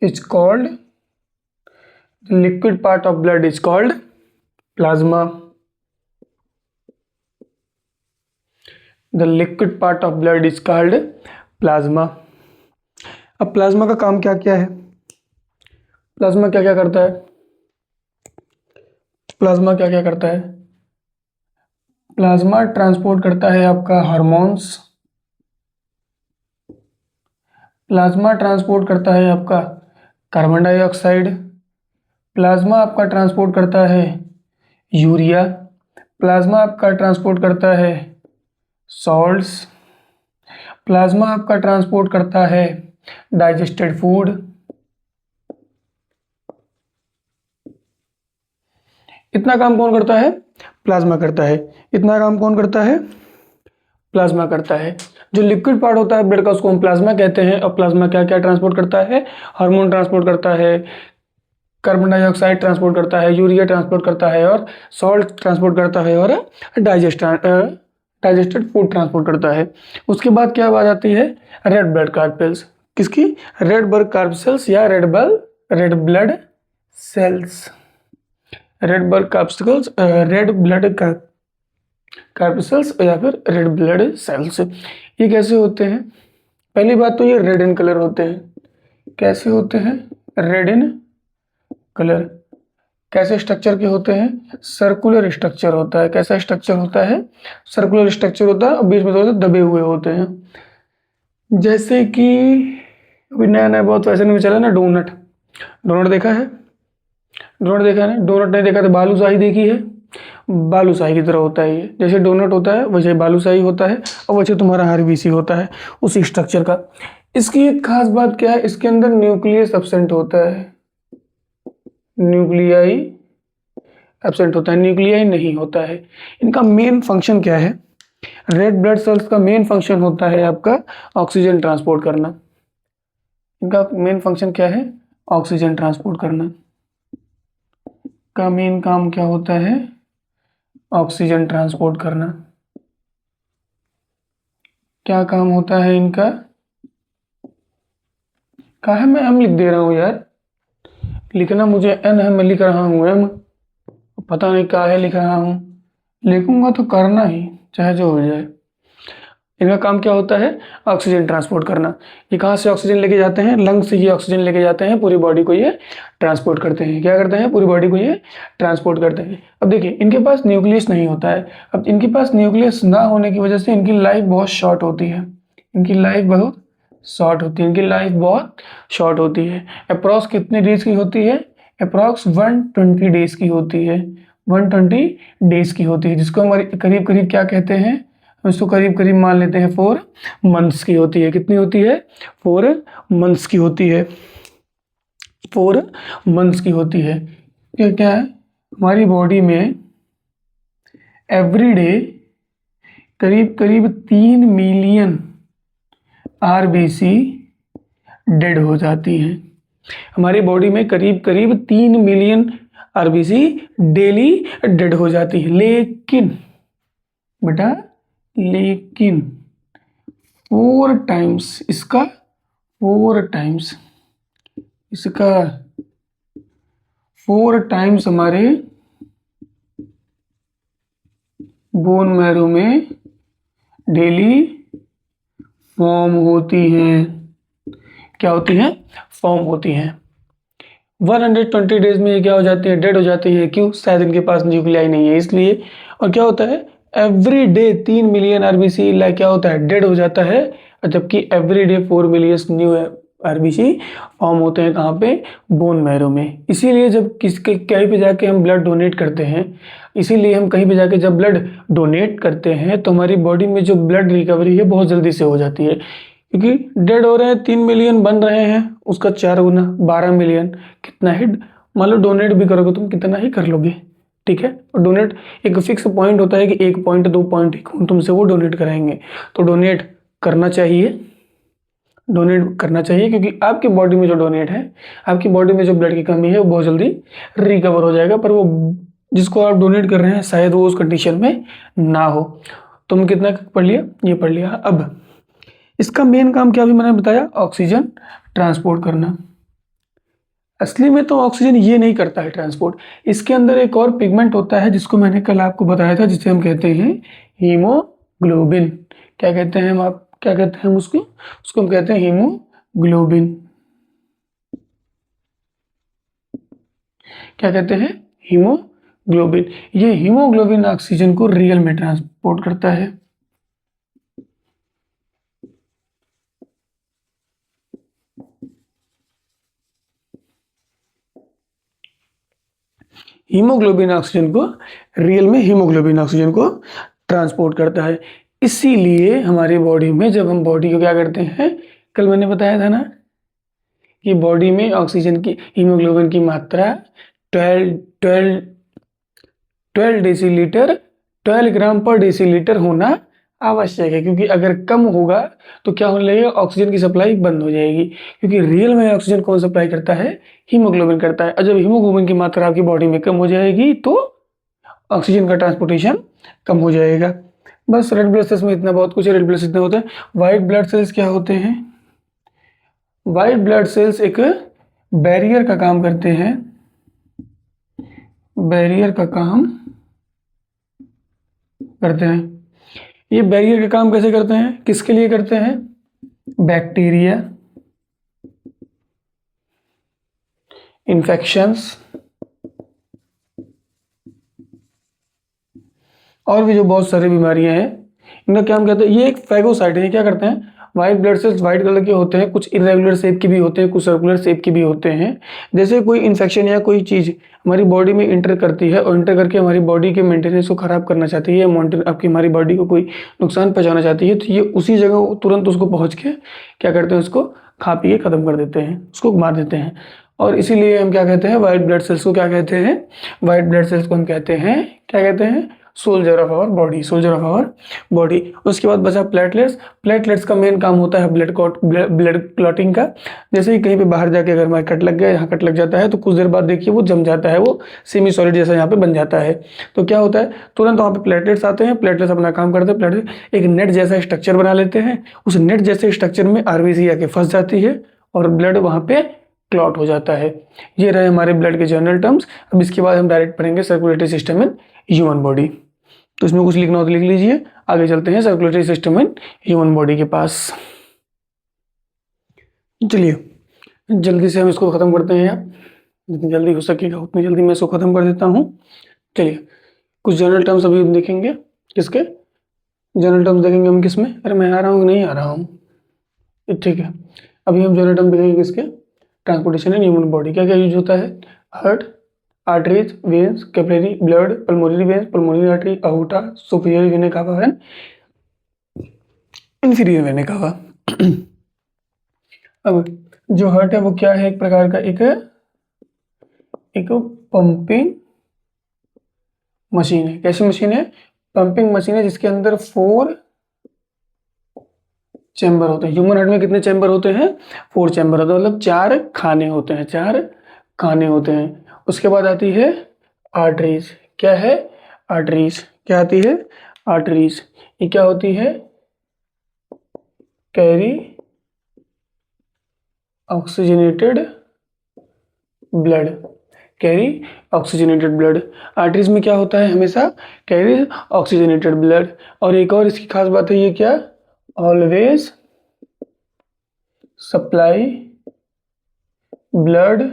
Speaker 1: is called, the liquid part of blood is called plasma. The liquid part of blood is called plasma. अब प्लाज्मा का काम क्या क्या है, प्लाज्मा क्या क्या करता है, प्लाज्मा क्या क्या करता है, प्लाज्मा ट्रांसपोर्ट करता है आपका हार्मोन्स, प्लाज्मा ट्रांसपोर्ट करता है आपका कार्बन डाइऑक्साइड, प्लाज्मा आपका ट्रांसपोर्ट करता है यूरिया, प्लाज्मा आपका ट्रांसपोर्ट करता है सॉल्ट्स, प्लाज्मा आपका ट्रांसपोर्ट करता है डाइजेस्टेड फूड, इतना काम कौन करता है, प्लाज्मा करता है। इतना काम कौन करता है, प्लाज्मा करता है। जो लिक्विड पार्ट होता है ब्लड का उसको हम प्लाज्मा कहते हैं। और प्लाज्मा क्या क्या ट्रांसपोर्ट करता है, हार्मोन ट्रांसपोर्ट करता है, कार्बन डाइऑक्साइड ट्रांसपोर्ट करता है, यूरिया ट्रांसपोर्ट करता है, और सॉल्ट ट्रांसपोर्ट करता है, और डाइजेस्टेड फूड ट्रांसपोर्ट करता है। उसके बाद क्या बात आती है, रेड ब्लड कार्ब सेल्स, किसकी, रेड ब्लड कार्ब सेल्स या red blood cells, red blood carb cells या फिर रेड ब्लड सेल्स। ये कैसे होते हैं, पहली बात तो ये रेड इन कलर होते हैं। कैसे होते हैं, रेड इन कलर। कैसे स्ट्रक्चर के होते हैं, सर्कुलर स्ट्रक्चर होता है। कैसा स्ट्रक्चर होता है, सर्कुलर स्ट्रक्चर होता है, और बीच में थोड़े से दबे हुए होते हैं। जैसे कि अभी नया नया बहुत फैशन में चला ना डोनट, डोनट देखा है, डोनट देखा है ना, डोनट नहीं देखा तो बालूशाही देखी है, बालूशाही की तरह होता है ये। जैसे डोनट होता है वैसे बालूशाही होता है, और वैसे तुम्हारा आरबीसी होता है उसी स्ट्रक्चर का। इसकी एक खास बात क्या है, इसके अंदर न्यूक्लियस एब्सेंट होता है। न्यूक्लियाई एब्सेंट होता है, न्यूक्लियाई नहीं होता है। इनका मेन फंक्शन क्या है? रेड ब्लड सेल्स का मेन फंक्शन होता है आपका ऑक्सीजन ट्रांसपोर्ट करना। इनका मेन फंक्शन क्या है? ऑक्सीजन ट्रांसपोर्ट करना। का मेन काम क्या होता है? ऑक्सीजन ट्रांसपोर्ट करना। क्या काम होता है इनका? कहाँ है? मैं एम लिख दे रहा हूँ यार, लिखना मुझे एन है, मैं लिख रहा हूँ एम, पता नहीं क्या है लिख रहा हूँ। लिखूंगा तो करना ही, चाहे जो हो जाए। इनका काम क्या होता है? ऑक्सीजन ट्रांसपोर्ट करना। ये कहाँ से ऑक्सीजन लेके जाते हैं? लंग से ये ऑक्सीजन लेके जाते हैं, पूरी बॉडी को ये ट्रांसपोर्ट करते हैं। क्या करते हैं? पूरी बॉडी को ये ट्रांसपोर्ट करते हैं। अब देखिए, इनके पास न्यूक्लियस नहीं होता है। अब इनके पास न्यूक्लियस ना होने की वजह से इनकी लाइफ बहुत शॉर्ट होती है। इनकी लाइफ बहुत शॉर्ट होती है। इनकी लाइफ बहुत शॉर्ट होती है। अप्रॉक्स कितने डेज की होती है? अप्रॉक्स 120 डेज की होती है। 120 डेज की होती है, जिसको हमारे करीब करीब क्या कहते हैं? हम इसको करीब करीब मान लेते हैं 4 मंथ्स की होती है। कितनी होती है? 4 मंथ्स की होती है। 4 मंथ्स की होती है। क्या क्या है? हमारी बॉडी में एवरी डे करीब करीब 3 मिलियन आरबीसी डेड हो जाती हैं। हमारी बॉडी में करीब करीब 3 मिलियन आरबीसी डेली डेड हो जाती है। लेकिन बेटा, लेकिन 4 टाइम्स इसका 4 टाइम्स हमारे बोन मैरो में डेली फॉर्म होती हैं। क्या होती हैं? फॉर्म होती हैं। 120 डेज में ये क्या हो जाती है? डेड हो जाती है। क्यों? शायद इनके पास न्यूक्लियाई नहीं है, इसलिए। और क्या होता है? Every day 3 million RBC like क्या होता है? डेड हो जाता है। जबकि every day 4 million new RBC form होते हैं। कहाँ पे? बोन मैरो में। इसीलिए जब किसके कहीं पे जाके हम ब्लड डोनेट करते हैं, इसीलिए हम कहीं पे जाके जब ब्लड डोनेट करते हैं तो हमारी बॉडी में जो ब्लड रिकवरी है बहुत जल्दी से हो जाती है। क्योंकि डेड हो रहे हैं, 3 मिलियन बन रहे हैं, उसका 4 गुना 12 मिलियन। कितना ही मान लो डोनेट भी करोगे तुम, कितना ही कर लोगे, ठीक है। और डोनेट एक फिक्स पॉइंट होता है कि 1 पॉइंट 2 पॉइंट खून तुमसे वो डोनेट कराएंगे। तो डोनेट करना चाहिए, डोनेट करना चाहिए, क्योंकि आपकी बॉडी में जो डोनेट है, आपकी बॉडी में जो ब्लड की कमी है वो बहुत जल्दी रिकवर हो जाएगा। पर वो जिसको आप डोनेट कर रहे हैं शायद वो उस कंडीशन में ना हो। तुम कितना पढ़ लिया? ये पढ़ लिया। अब इसका मेन काम क्या भी मैंने बताया? ऑक्सीजन ट्रांसपोर्ट करना। असली में तो ऑक्सीजन ये नहीं करता है ट्रांसपोर्ट। इसके अंदर एक और पिगमेंट होता है जिसको मैंने कल आपको बताया था, जिसे हम कहते हैं हीमोग्लोबिन। क्या कहते हैं हम? आप क्या कहते हैं हम उसको? उसको हम कहते हैं हीमोग्लोबिन। क्या कहते हैं? हीमोग्लोबिन। ये हीमोग्लोबिन ऑक्सीजन को रियल में ट्रांसपोर्ट करता है। हीमोग्लोबिन ऑक्सीजन को रियल में हीमोग्लोबिन ऑक्सीजन को ट्रांसपोर्ट करता है। इसीलिए हमारी बॉडी में जब हम बॉडी को क्या करते हैं, कल मैंने बताया था ना कि बॉडी में ऑक्सीजन की हीमोग्लोबिन की मात्रा 12 डेसीलीटर 12 ग्राम पर डेसीलीटर होना आवश्यक है। क्योंकि अगर कम होगा तो क्या होने लगेगा? ऑक्सीजन की सप्लाई बंद हो जाएगी। क्योंकि रियल में ऑक्सीजन कौन सप्लाई करता है? हीमोग्लोबिन करता है। और जब हीमोग्लोबिन की मात्रा आपकी बॉडी में कम हो जाएगी तो ऑक्सीजन का ट्रांसपोर्टेशन कम हो जाएगा। बस रेड ब्लड सेल्स में इतना बहुत कुछ है। रेड ब्लड सेल्स इतना होता है। वाइट ब्लड सेल्स क्या होते हैं? वाइट ब्लड सेल्स एक बैरियर का काम करते हैं। बैरियर का काम करते हैं। ये बैरियर का काम कैसे करते हैं? किसके लिए करते हैं? बैक्टीरिया, इन्फेक्शंस और भी जो बहुत सारी बीमारियां हैं, इनका क्या हम कहते हैं? ये एक फैगोसाइट है। क्या करते हैं? White blood cells white colour के होते हैं, कुछ इरेगुलर शेप के भी होते हैं, कुछ सर्कुलर शेप के भी होते हैं। जैसे कोई इन्फेक्शन या कोई चीज़ हमारी बॉडी में इंटर करती है और इंटर करके हमारी बॉडी के मेंटेनेंस को खराब करना चाहती है, आपकी हमारी बॉडी को कोई नुकसान पहुंचाना चाहती है, तो ये उसी जगह तुरंत उसको पहुंच के क्या करते हैं? उसको खा पी के खत्म कर देते हैं, उसको मार देते हैं। और इसीलिए हम क्या कहते हैं, वाइट ब्लड सेल्स को क्या कहते हैं, वाइट ब्लड सेल्स को हम कहते हैं, क्या कहते हैं, soldier of our body, soldier of our body. उसके बाद बचा प्लेटलेट्स। प्लेटलेट्स का मेन काम होता है ब्लड क्लॉटिंग का। जैसे ही कहीं पे बाहर जाके अगर हमारे कट लग गया, यहाँ कट लग जाता है, तो कुछ देर बाद देखिए वो जम जाता है, वो सेमी सॉलिड जैसा यहाँ पे बन जाता है। तो क्या होता है, तुरंत वहाँ पे प्लेटलेट्स आते हैं, प्लेटलेट्स अपना काम करते हैं, प्लेटलेट एक नेट जैसा स्ट्रक्चर बना लेते हैं, उस नेट जैसे स्ट्रक्चर में आरबीसी आके फंस जाती है और ब्लड वहाँ पे क्लॉट हो जाता है। ये रहे हमारे ब्लड के जनरल टर्म्स। अब इसके बाद हम डायरेक्ट पढ़ेंगे circulatory system in human body. तो इसमें कुछ लिखना हो तो लिख लीजिए। आगे चलते हैं circulatory system in human body के पास। चलिए जल्दी से हम इसको खत्म करते हैं यार, जितनी जल्दी हो सकेगा उतनी जल्दी मैं इसको खत्म कर देता हूँ। चलिए कुछ जनरल टर्म्स अभी देखेंगे। किसके जनरल टर्म्स देखेंगे हम, किसमें, अरे मैं आ रहा हूँ कि नहीं आ रहा हूँ, ठीक है। अभी हम जनरल टर्म देखेंगे किसके, ट्रांसपोर्टेशन इन ह्यूमन बॉडी। क्या क्या यूज होता है, heart, arteries, veins, capillary blood, pulmonary veins, pulmonary artery, aorta, superior vena cava and inferior vena cava. अब जो हार्ट है वो क्या है, एक प्रकार का एक पंपिंग मशीन है। कैसी मशीन है, पंपिंग मशीन है, जिसके अंदर 4 चैम्बर होते हैं। ह्यूमन हार्ट में कितने चैम्बर होते हैं, 4 चैम्बर होते हैं, मतलब 4 खाने होते हैं, 4 खाने होते हैं। उसके बाद आती है आर्टरीज। क्या है, आर्टरीज, क्या आती है, आर्टरीज। ये क्या होती है, carry oxygenated blood, carry oxygenated blood. Arteries में क्या होता है, हमेशा कैरी ऑक्सीजनेटेड ब्लड। और एक और इसकी खास बात है, ये क्या, always supply blood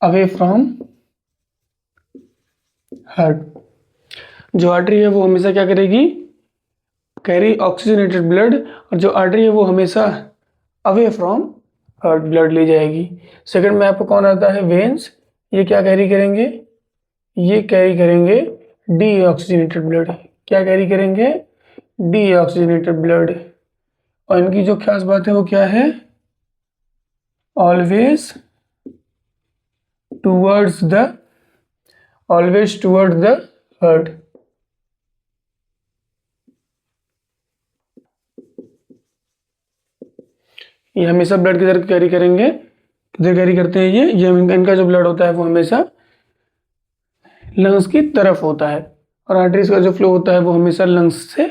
Speaker 1: away from heart. जो आर्टरी है वो हमेशा क्या करेगी, कैरी ऑक्सीजनेटेड ब्लड, और जो आर्टरी है वो हमेशा अवे फ्रॉम हार्ट ब्लड ले जाएगी। सेकंड में आपको कौन आता है, वेन्स। ये क्या कैरी करेंगे, ये कैरी करेंगे डी ऑक्सीजनेटेड ब्लड। क्या कैरी करेंगे, डी ऑक्सीजनेटेड ब्लड। और इनकी जो खास बात है वो क्या है, ऑलवेज टूवर्ड्स द हार्ट। ये हमेशा ब्लड किधर कैरी करेंगे, किधर कैरी करते हैं ये इनका जो ब्लड होता है वो हमेशा लंग्स की तरफ होता है, और आर्टरीज का जो फ्लो होता है वो हमेशा लंग्स से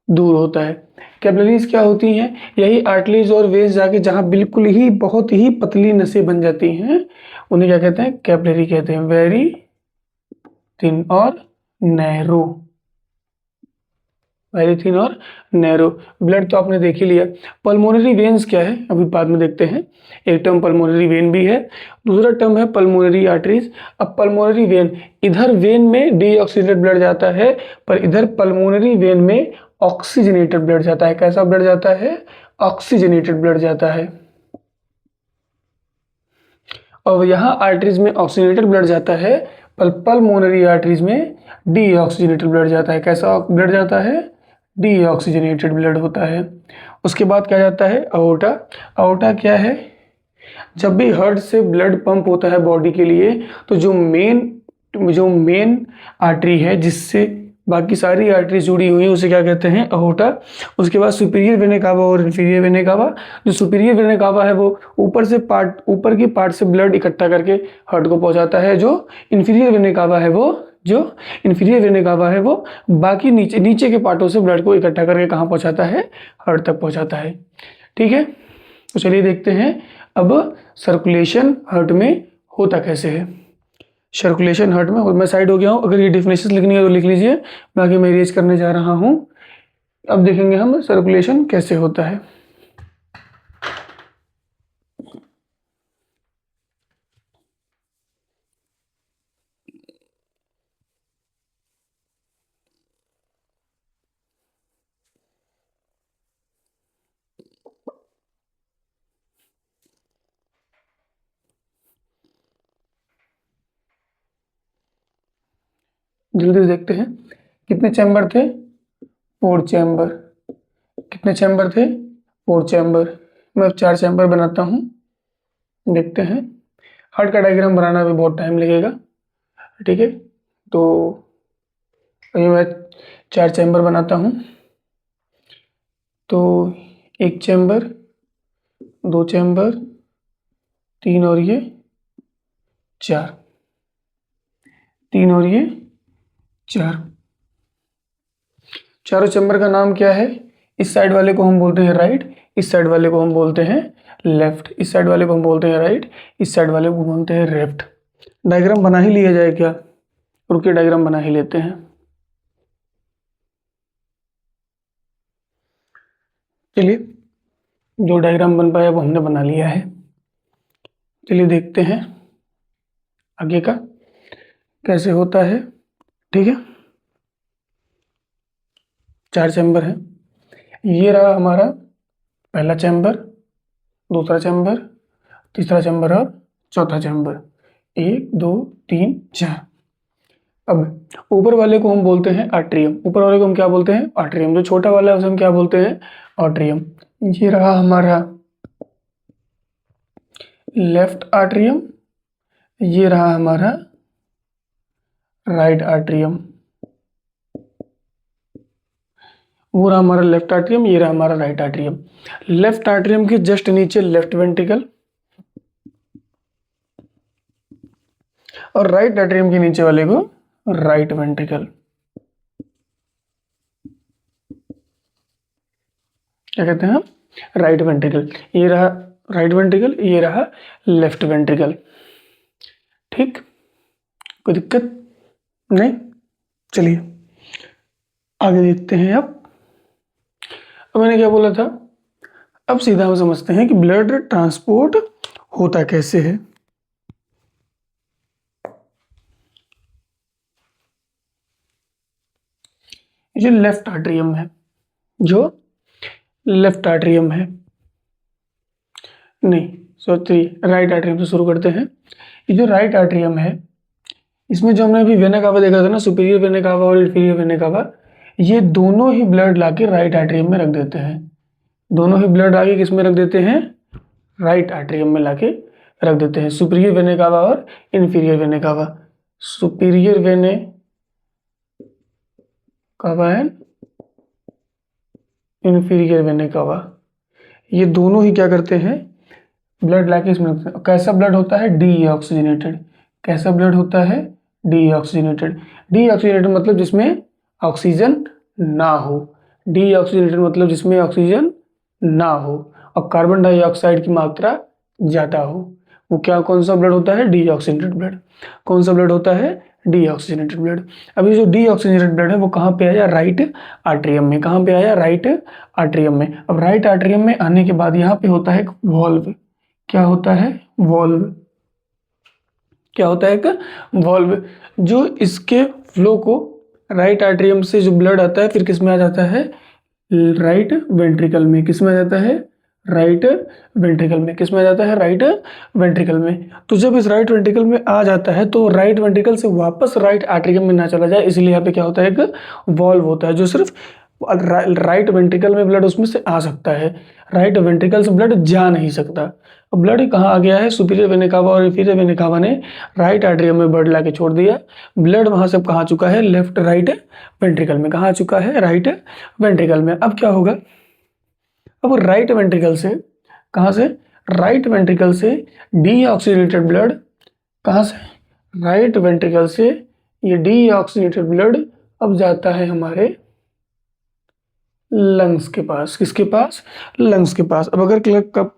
Speaker 1: दूर होता है। कैपिलरीज क्या होती हैं, यही आर्टरीज और वेन्स जाके जहाँ बिल्कुल ही बहुत ही पतली नसें बन जाती हैं, उन्हें क्या कहते हैं, कैपिलरी कहते हैं। वेरी थिन और नैरो, वेरी थिन और नैरो। ब्लड तो आपने देख ही लिया। पल्मोनरी वेन्स क्या है, अभी बाद में देखते हैं। एक टर्म पल्मोनरी वेन भी है, दूसरा टर्म है पल्मोनरी आर्टरीज। अब पल्मोनरी वेन, इधर वेन में डीऑक्सीजनेटेड ब्लड जाता है, पर इधर पल्मोनरी वेन में ऑक्सीजनेटेड ब्लड जाता है। कैसा ब्लड जाता है, ऑक्सीजनेटेड ब्लड जाता है। और यहाँ आर्टरीज में ऑक्सीजनेटेड ब्लड जाता है, पर पल्मोनरी आर्टरीज में डीऑक्सीजनेटेड ब्लड जाता है। कैसा ब्लड जाता है, डीऑक्सीजनेटेड ब्लड होता है। उसके बाद क्या जाता है, अओर्टा। अओर्टा क्या है, जब भी हार्ट से ब्लड पंप होता है बॉडी के लिए, तो जो मेन आर्टरी है जिससे बाकी सारी आर्टरी जुड़ी हुई है उसे क्या कहते हैं, अओर्टा। उसके बाद सुपीरियर वेना कावा और इंफीरियर वेना कावा। जो सुपीरियर वेना कावा है वो ऊपर की पार्ट से ब्लड इकट्ठा करके हार्ट को पहुंचाता है। जो इंफीरियर वेना कावा है वो बाकी नीचे के पार्टों से ब्लड को इकट्ठा करके कहाँ पहुंचाता है, हार्ट तक पहुंचाता है। ठीक है, तो चलिए देखते हैं अब सर्कुलेशन हार्ट में होता कैसे है। सर्कुलेशन हार्ट में, और मैं साइड हो गया हूँ, अगर ये डेफिनेशन लिखनी है तो लिख लीजिए, बाकी मैं इरेज करने जा रहा हूँ। अब देखेंगे हम सर्कुलेशन कैसे होता है। जल्दी से देखते हैं, कितने चैम्बर थे, 4 चैम्बर। कितने चैम्बर थे, 4 चैम्बर। मैं 4 चैम्बर बनाता हूँ, देखते हैं। हार्ट का डायग्राम बनाना भी बहुत टाइम लगेगा, ठीक है। तो अभी मैं 4 चैम्बर बनाता हूँ। तो 1 चैम्बर, 2 चैम्बर, 3 और ये 4, 3 और ये 4। चारों चैम्बर का नाम क्या है? इस साइड वाले को हम बोलते हैं राइट, इस साइड वाले को हम बोलते हैं लेफ्ट, इस साइड वाले को हम बोलते हैं राइट, इस साइड वाले को बोलते हैं लेफ्ट। डायग्राम बना ही लिया जाए क्या? रुकिए, डायग्राम बना ही लेते हैं। चलिए, जो डायग्राम बन पाया वो हमने बना लिया है। चलिए देखते हैं आगे का कैसे होता है, ठीक है। 4 चैम्बर है, ये रहा हमारा पहला चैम्बर, दूसरा चैम्बर, तीसरा चैम्बर और चौथा चैम्बर। 1 2 3 4। अब ऊपर वाले को हम बोलते हैं आर्ट्रियम, ऊपर वाले को हम क्या बोलते हैं? आर्ट्रियम। जो छोटा वाला है उसे हम क्या बोलते हैं? आर्ट्रियम। ये रहा हमारा लेफ्ट आर्ट्रियम, ये रहा हमारा राइट आर्ट्रियम। वो रहा हमारा लेफ्ट आर्ट्रियम, ये रहा हमारा राइट आर्ट्रियम। लेफ्ट आर्ट्रियम के जस्ट नीचे लेफ्ट वेंट्रिकल और राइट आर्ट्रियम के नीचे वाले को राइट वेंट्रिकल। क्या कहते हैं हम? Right ventricle. ये रहा राइट वेंट्रिकल, ये रहा लेफ्ट वेंट्रिकल। ठीक, कोई दिक्कत नहीं। चलिए आगे देखते हैं। अब मैंने क्या बोला था? अब सीधा हम समझते हैं कि ब्लड ट्रांसपोर्ट होता कैसे है। जो लेफ्ट आर्ट्रियम है, जो लेफ्ट आर्ट्रियम है, नहीं सॉरी, राइट आर्ट्रियम से शुरू करते हैं। ये जो राइट आर्ट्रियम है, इसमें जो हमने अभी वेना कावा देखा था ना, सुपीरियर वेना कावा और इंफीरियर वेना कावा, ये दोनों ही ब्लड लाके राइट आर्ट्रियम में रख देते हैं। दोनों ही ब्लड आके किस में रख देते हैं? राइट आर्ट्रियम में लाके रख देते हैं। सुपीरियर वेना कावा और इंफीरियर वेना कावा। सुपीरियर वेने कावा एंड इंफीरियर वेना कावा, ये दोनों ही क्या करते हैं? ब्लड लाके इसमें रखते हैं। कैसा ब्लड होता है? डीऑक्सीजनेटेड। कैसा ब्लड होता है? डीऑक्सीजनेटेड। डीऑक्सीजनेटेड मतलब जिसमें ऑक्सीजन ना हो। डीऑक्सीजनेटेड मतलब जिसमें ऑक्सीजन ना हो और कार्बन डाइऑक्साइड की मात्रा ज़्यादा हो। वो क्या, कौन सा ब्लड होता है? Deoxygenated blood. कौन सा ब्लड होता है? Deoxygenated blood. अभी जो डीऑक्सीजनेटेड ब्लड है वो कहाँ पे आया? राइट आर्ट्रियम में। कहाँ पे आया? राइट आर्ट्रियम में। अब राइट आर्ट्रियम में आने के बाद यहाँ पे होता है एक वॉल्व। क्या होता है? वॉल्व। क्या होता है? एक वॉल्व, जो इसके फ्लो को राइट आर्ट्रियम से जो ब्लड आता है फिर किस में आ जाता है? राइट वेंट्रिकल में। किस में आ जाता है? राइट वेंट्रिकल में। किस में आ जाता है? राइट वेंट्रिकल में। तो जब इस राइट वेंट्रिकल में आ जाता है तो राइट वेंट्रिकल से वापस राइट आर्ट्रियम में ना चला जाए, इसलिए यहाँ पे क्या होता है? एक वॉल्व होता है जो सिर्फ राइट वेंट्रिकल में ब्लड उसमें से आ सकता है, राइट वेंट्रिकल से ब्लड जा नहीं सकता। अब ब्लड कहाँ आ गया है? सुपीरियर वेना कावा और इंफीरियर वेना कावा ने राइट आर्ट्रियम में ब्लड लाके छोड़ दिया। ब्लड वहां से कहाँ चुका है? लेफ्ट राइट वेंट्रिकल में। कहाँ चुका है? राइट वेंट्रिकल में। अब क्या होगा? अब राइट वेंट्रिकल से, कहाँ से? राइट वेंट्रिकल से डीऑक्सीजनेटेड ब्लड, कहाँ से? राइट वेंट्रिकल से ये डीऑक्सीजनेटेड ब्लड अब जाता है हमारे लंग्स के पास। किसके पास? लंग्स के पास। अब अगर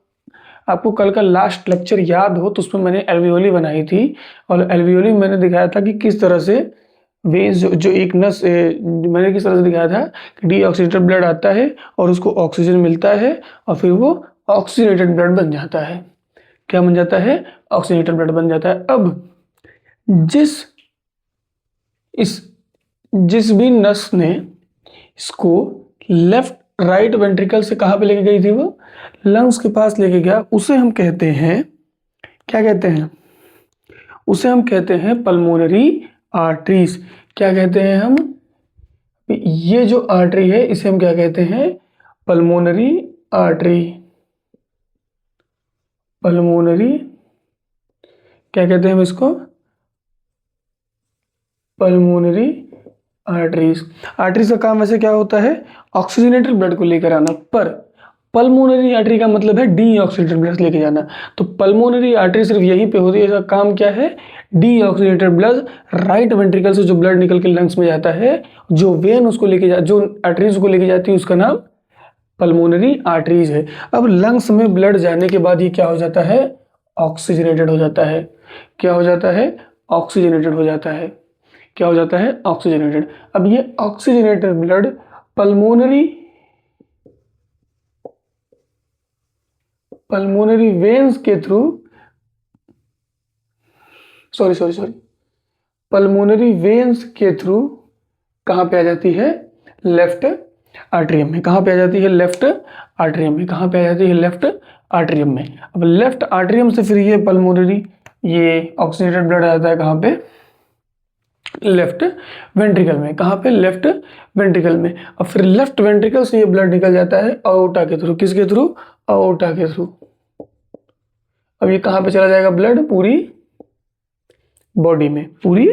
Speaker 1: आपको कल का लास्ट लेक्चर याद हो तो उसमें मैंने एल्वियोली बनाई थी और एल्वियोली में मैंने दिखाया था कि किस तरह से वेज जो एक नस मैंने किस तरह से दिखाया था कि डीऑक्सीजनेटेड ब्लड आता है और उसको ऑक्सीजन मिलता है और फिर वो ऑक्सीजनेटेड ब्लड बन जाता है। क्या बन जाता है? ऑक्सीजनेटेड ब्लड बन जाता है। अब जिस भी नस ने इसको लेफ्ट राइट वेंट्रिकल से कहाँ पे लेके गई थी? वो लंग्स के पास लेके गया, उसे हम कहते हैं, क्या कहते हैं? उसे हम कहते हैं पल्मोनरी आर्टरीज। क्या कहते हैं हम? ये जो आर्टरी है इसे हम क्या कहते हैं? Pulmonary artery. पल्मोनरी, क्या कहते हैं हम इसको, पल्मोनरी आर्टरीज। आर्टरीज का काम वैसे क्या होता है, ऑक्सीजनेटेड ब्लड को लेकर आना, पर पल्मोनरी आर्टरी का मतलब है डीऑक्सीजनेटेड ब्लड लेके जाना। तो पल्मोनरी आर्टरी सिर्फ यहीं पे होती है, इसका काम क्या है, डीऑक्सीजनेटेड ब्लड राइट वेंट्रिकल से जो ब्लड निकल के लंग्स में जाता है, जो वेन उसको लेके जा, जो आर्टरीज को लेके जाती है उसका नाम पल्मोनरी आर्टरीज है। अब लंग्स में ब्लड जाने के बाद ये क्या हो जाता है, ऑक्सीजनेटेड हो जाता है। क्या हो जाता है, ऑक्सीजनेटेड हो जाता है। क्या हो जाता है, ऑक्सीजनेटेड। अब ये ऑक्सीजनेटेड ब्लड पल्मोनरी वेन्स के थ्रू, सॉरी पल्मोनरी वेन्स के थ्रू कहाँ पे आ जाती है, लेफ्ट आर्टरियम में। कहाँ पे आ जाती है, लेफ्ट आर्टरियम में। कहाँ पे आ जाती है, लेफ्ट आर्टरियम में। अब लेफ्ट आर्टरियम से फिर ये पल्मोनरी, ये ऑक्सीजनेटेड ब्लड आ जाता है कहाँ पे, लेफ्ट वेंट्रिकल में। कहाँ पे, लेफ्ट वेंट्रिकल में। अब फिर लेफ्ट वेंट्रिकल से ये ब्लड निकल जाता है अओर्टा के थ्रू। किसके थ्रू, अओर्टा के थ्रू। अब ये कहाँ पे चला जाएगा ब्लड, पूरी बॉडी में, पूरी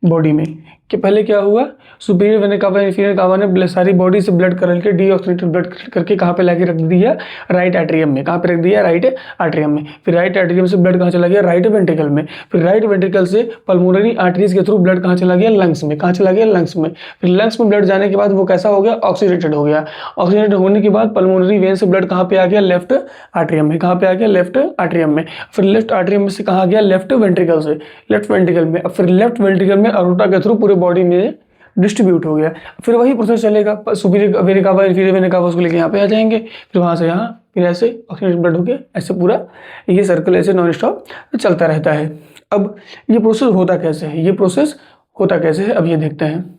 Speaker 1: बॉडी में। कि पहले क्या हुआ, सुपीरियर वेना कावा इंफीरियर कावा ने सारी बॉडी से ब्लड करके डीऑक्सीजनेटेड ब्लड करके कहाँ पे लाके रख दिया, राइट एट्रियम में। कहाँ पे रख दिया, राइट एट्रियम में। फिर राइट एट्रियम से ब्लड कहाँ चला गया, राइट वेंट्रिकल में। फिर राइट वेंट्रिकल से पल्मोनरी आर्टरीज के थ्रू ब्लड कहाँ चला गया, लंग्स में। कहाँ चला गया, लंग्स में। फिर लंग्स में ब्लड जाने के बाद वो कैसा हो गया, ऑक्सीडेटेड हो गया। ऑक्सीडेटेड होने के बाद पल्मोनरी वेन से ब्लड कहाँ पे आ गया, लेफ्ट आर्टरियम में। कहाँ पे आ गया, लेफ्ट आर्टरियम में। फिर लेफ्ट आर्टरियम में से कहाँ गया, लेफ्ट वेंट्रिकल से, लेफ्ट वेंट्रिकल में। अब फिर लेफ्ट वेंट्रिकल में अरोटा के थ्रू पूरे बॉडी में डिस्ट्रीब्यूट हो गया। फिर वही प्रोसेस चलेगा, सुपीरियर वेना कावा इंफीरियर वेना कावा उसको लेके यहाँ पे आ जाएंगे, फिर वहाँ से यहाँ, फिर ऐसे ऑक्सीजनेटेड ब्लड हो गया। ऐसे पूरा ये सर्कल ऐसे नॉन स्टॉप चलता रहता है। अब ये प्रोसेस होता कैसे है, ये प्रोसेस होता कैसे है, अब ये देखते हैं।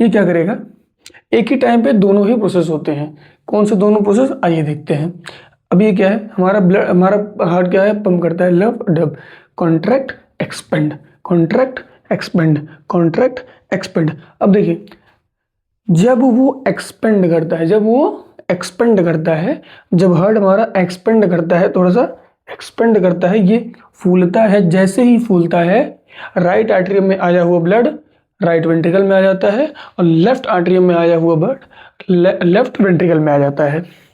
Speaker 1: ये क्या करेगा, एक ही टाइम पे दोनों ही प्रोसेस होते हैं। कौन से दोनों प्रोसेस, आइए देखते हैं। अब ये क्या है, हमारा ब्लड, हमारा हार्ट क्या है, पंप करता है love dub, contract expand, contract expand, contract expand. अब देखिए, जब वो एक्सपेंड करता है, जब वो एक्सपेंड करता है, जब हार्ट हमारा एक्सपेंड करता है, थोड़ा सा एक्सपेंड करता है, ये फूलता है। जैसे ही फूलता है, राइट आर्टरियम में आया हुआ ब्लड राइट वेंट्रिकल में आ जाता है, और लेफ्ट आर्टरियम में आया हुआ ब्लड लेफ्ट वेंट्रिकल में आ जाता है।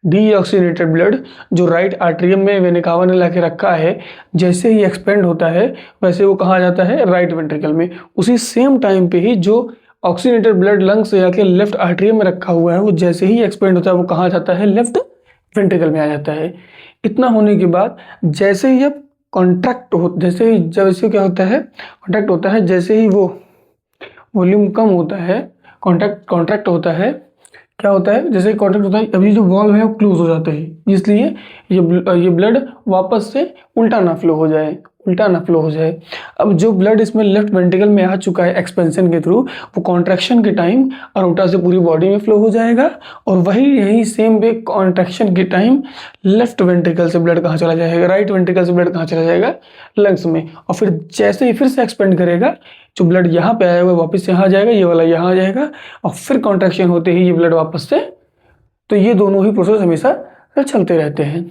Speaker 1: डीऑक्सीजनेटेड ब्लड जो राइट आर्टरियम में वेना कावा ने लाके रखा है, जैसे ही एक्सपेंड होता है वैसे वो कहाँ जाता है, राइट वेंट्रिकल में। उसी सेम टाइम पे ही जो ऑक्सीजनेटेड ब्लड लंग से आके लेफ्ट आर्टरियम में रखा हुआ है, वो जैसे ही एक्सपेंड होता है वो कहाँ जाता है, लेफ्ट वेंट्रिकल में आ जाता है। इतना होने के बाद जैसे ही अब कॉन्ट्रैक्ट हो, जैसे ही जब इससे क्या होता है, कॉन्ट्रैक्ट होता है, जैसे ही वो वॉल्यूम कम होता है, कॉन्ट्रैक्ट होता है, क्या होता है, जैसे कॉन्ट्रैक्ट होता है, अभी जो वॉल्व है वो क्लोज हो जाता है, इसलिए ये ब्लड वापस से उल्टा ना फ्लो हो जाए, उल्टा ना फ्लो हो जाए। अब जो ब्लड इसमें लेफ्ट वेंट्रिकल में आ चुका है एक्सपेंशन के थ्रू, वो कॉन्ट्रैक्शन के टाइम अरोटा से पूरी बॉडी में फ्लो हो जाएगा, और वही यही सेम वे कॉन्ट्रैक्शन के टाइम लेफ्ट वेंट्रिकल से ब्लड कहाँ चला जाएगा, राइट वेंट्रिकल से ब्लड कहाँ चला जाएगा, लंग्स में। और फिर जैसे ही फिर से एक्सपेंड करेगा, जो ब्लड यहाँ पे आया हुआ है वापस यहाँ आ जाएगा, ये वाला यहाँ आ जाएगा, और फिर कॉन्ट्रैक्शन होते ही ये ब्लड वापस से। तो ये दोनों ही प्रोसेस हमेशा चलते रहते हैं,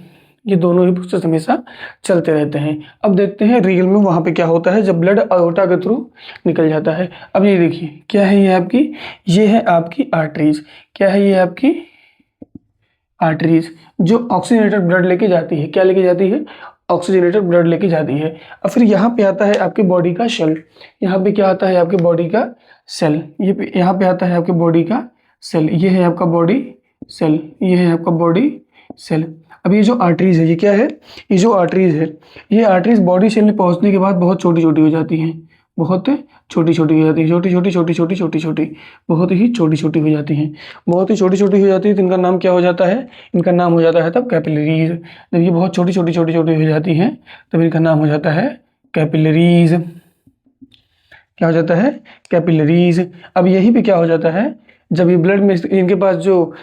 Speaker 1: ये दोनों ही प्रोसेस हमेशा चलते रहते हैं। अब देखते हैं रियल में वहाँ पे क्या होता है जब ब्लड अयोर्टा के थ्रू निकल जाता है। अब ये देखिए, क्या है ये आपकी, ये है आपकी आर्टरीज। क्या है ये आपकी आर्टरीज, जो ऑक्सीजनेटेड ब्लड लेके जाती है। क्या लेके जाती है, ऑक्सीजनेटेड ब्लड लेके जाती है। अब फिर यहाँ पे आता है आपकी बॉडी का सेल। यहाँ पे क्या आता है, आपके बॉडी का सेल। ये यहाँ पे आता है आपके बॉडी का सेल। ये है आपका बॉडी सेल, ये है आपका बॉडी सेल। अब ये जो आर्टरीज है, ये क्या है, ये जो आर्टरीज है, ये आर्टरीज बॉडी सेल में पहुंचने के बाद बहुत छोटी छोटी हो जाती हैं, बहुत छोटी छोटी हो जाती है, छोटी छोटी छोटी छोटी छोटी छोटी, बहुत ही छोटी छोटी हो जाती हैं, बहुत ही छोटी छोटी हो जाती है। तो इनका नाम क्या हो जाता है, इनका नाम हो जाता है तब कैपिलरीज। जब ये बहुत छोटी छोटी छोटी छोटी हो जाती हैं तब इनका नाम हो जाता है कैपिलरीज। क्या हो जाता है, कैपिलरीज। अब यही पे क्या हो जाता है, जब ये ब्लड में इनके पास जो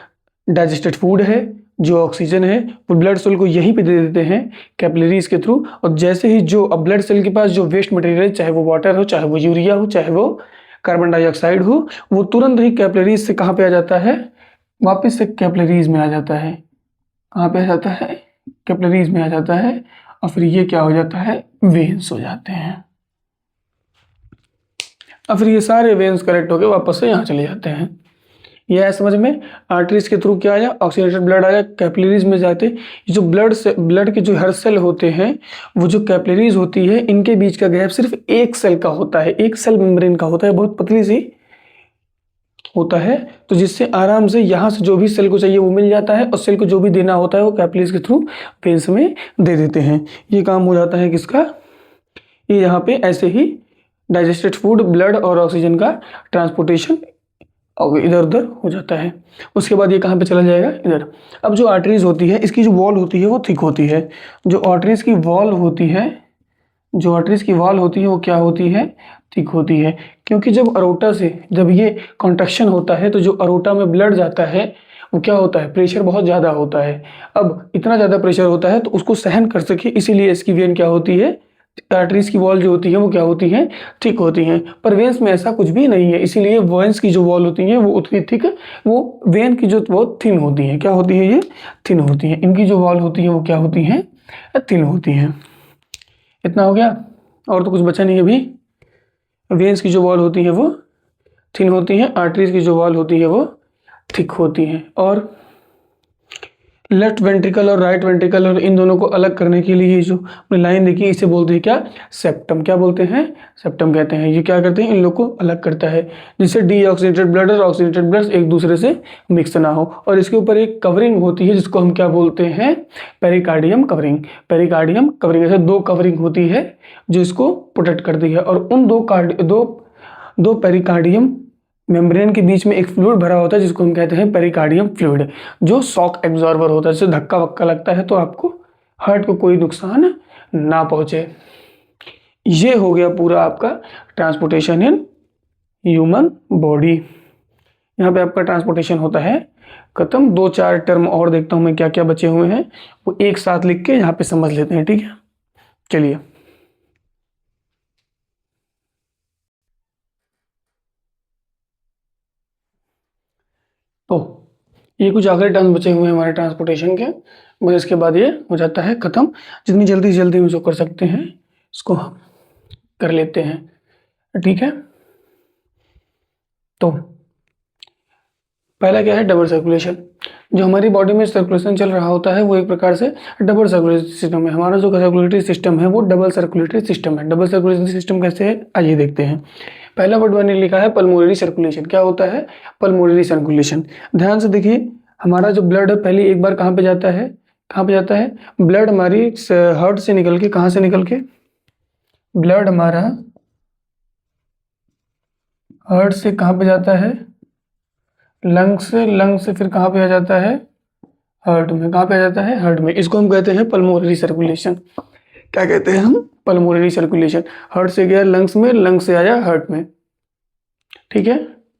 Speaker 1: डाइजेस्टेड फूड है, जो ऑक्सीजन है, वो ब्लड सेल को यहीं पे दे देते हैं कैपिलरीज के थ्रू। और जैसे ही जो अब ब्लड सेल के पास जो वेस्ट मटेरियल, चाहे वो वाटर हो, चाहे वो यूरिया हो, चाहे वो कार्बन डाइऑक्साइड हो, वो तुरंत ही कैपिलरीज से कहाँ पे आ जाता है, वापस से कैपिलरीज में आ जाता है। कहाँ पे आ जाता है, कैपिलरीज में आ जाता है, और फिर ये क्या हो जाता है, वेन्स हो जाते हैं। और फिर ये सारे वेन्स कलेक्ट होकर वापस से यहाँ चले जाते हैं। यह है समझ में। आर्टरीज के थ्रू क्या आया, ऑक्सीजनेटेड ब्लड आया, कैपिलरीज में जाते। ये जो ब्लड के जो हर सेल होते हैं, वो जो कैपिलरीज होती है, इनके बीच का गैप सिर्फ एक सेल का होता है, एक सेल मेम्ब्रेन का होता है, बहुत पतली सी होता है। तो जिससे आराम से यहाँ से जो भी सेल को चाहिए वो मिल जाता है, और सेल को जो भी देना होता है वो कैपिलरीज के थ्रू वेन्स में दे देते हैं। ये काम हो जाता है किसका, ये यहाँ पे ऐसे ही डाइजेस्टेड फूड, ब्लड और ऑक्सीजन का ट्रांसपोर्टेशन इधर उधर हो जाता है। उसके बाद ये कहाँ पे चला जाएगा, इधर। अब जो आर्टरीज होती है, इसकी जो वॉल होती है वो थिक होती है। जो आर्टरीज की वॉल होती है, जो आर्टरीज की वॉल होती है वो क्या होती है, थिक होती है। क्योंकि जब अरोटा से जब ये कॉन्ट्रैक्शन होता है तो जो अरोटा में ब्लड जाता है वो क्या होता है, प्रेशर बहुत ज़्यादा होता है। अब इतना ज़्यादा प्रेशर होता है तो उसको सहन कर सके, इसीलिए इसकी वेन क्या होती है, आर्टरीज की वॉल जो होती है वो क्या होती है, थिक होती हैं। पर वेन्स में ऐसा कुछ भी नहीं है, इसीलिए वेन्स की जो वॉल होती है वो उतनी थिक, वो वेन की जो वो थिन होती है। क्या होती है, ये थिन होती है। इनकी जो वॉल होती है वो क्या होती है, थिन होती है। इतना हो गया, और तो कुछ बचा नहीं अभी। वेन्स की जो वॉल होती है वो थिन होती है, आर्टरीज की जो वॉल होती है वो थिक होती है। और लेफ्ट वेंट्रिकल और राइट वेंट्रिकल, और इन दोनों को अलग करने के लिए जो अपनी लाइन देखी, इसे बोलते हैं क्या, सेप्टम। क्या बोलते हैं, सेप्टम कहते हैं। ये क्या करते हैं, इन लोग को अलग करता है, जिससे डीऑक्सीजनेटेड ब्लड और ऑक्सीजनेटेड ब्लड एक दूसरे से मिक्स ना हो। और इसके ऊपर एक कवरिंग होती है जिसको हम क्या बोलते हैं, पेरिकार्डियम कवरिंग। पेरिकार्डियम कवरिंग, ऐसे दो कवरिंग होती है जो इसको प्रोटेक्ट करती है। और उन दो पेरिकार्डियम मेम्ब्रेन के बीच में एक फ्लूइड भरा होता है जिसको हम कहते हैं पेरिकार्डियम फ्लूइड, जो शॉक एब्जॉर्बर होता है। जैसे धक्का वक्का लगता है तो आपको हार्ट को कोई नुकसान ना पहुंचे। ये हो गया पूरा आपका ट्रांसपोर्टेशन इन ह्यूमन बॉडी। यहाँ पे आपका ट्रांसपोर्टेशन होता है खत्म। 2-4 टर्म और देखता हूँ मैं क्या क्या बचे हुए हैं, वो एक साथ लिख के यहाँ पे समझ लेते हैं, ठीक है। चलिए, तो ये कुछ आखिरी टर्म बचे हुए हैं हमारे ट्रांसपोर्टेशन के, बस इसके बाद ये हो जाता है ख़त्म। जितनी जल्दी से जल्दी हम इसको कर सकते हैं इसको हम कर लेते हैं, ठीक है। तो पहला क्या है, डबल सर्कुलेशन। जो हमारी बॉडी में सर्कुलेशन चल रहा होता है वो एक प्रकार से डबल सर्कुलेटरी सिस्टम है। हमारा जो सर्कुलेटरी सिस्टम है वो डबल सर्कुलेटरी सिस्टम है। डबल सर्कुलेटरी सिस्टम कैसे है, आइए देखते हैं। पहला वर्ड मैंने लिखा है पल्मोनरी सर्कुलेशन। क्या होता है, पल्मोनरी सर्कुलेशन। ध्यान से देखिए, हमारा जो ब्लड है पहले एक बार कहाँ पे जाता है, कहाँ पे जाता है, ब्लड हमारी हार्ट से निकल के, कहाँ से निकल के, ब्लड हमारा हार्ट से कहाँ पे जाता है, लंग्स से, लंग्स से फिर कहाँ पे आ जाता है, हार्ट में। कहाँ पे आ जाता है, हार्ट में। इसको हम कहते हैं पल्मोनरी सर्कुलेशन। क्या कहते हैं हम, पल्मोनरी सर्कुलेशन। हार्ट से गया लंग्स में, लंग्स से आया हार्ट में, ठीक है।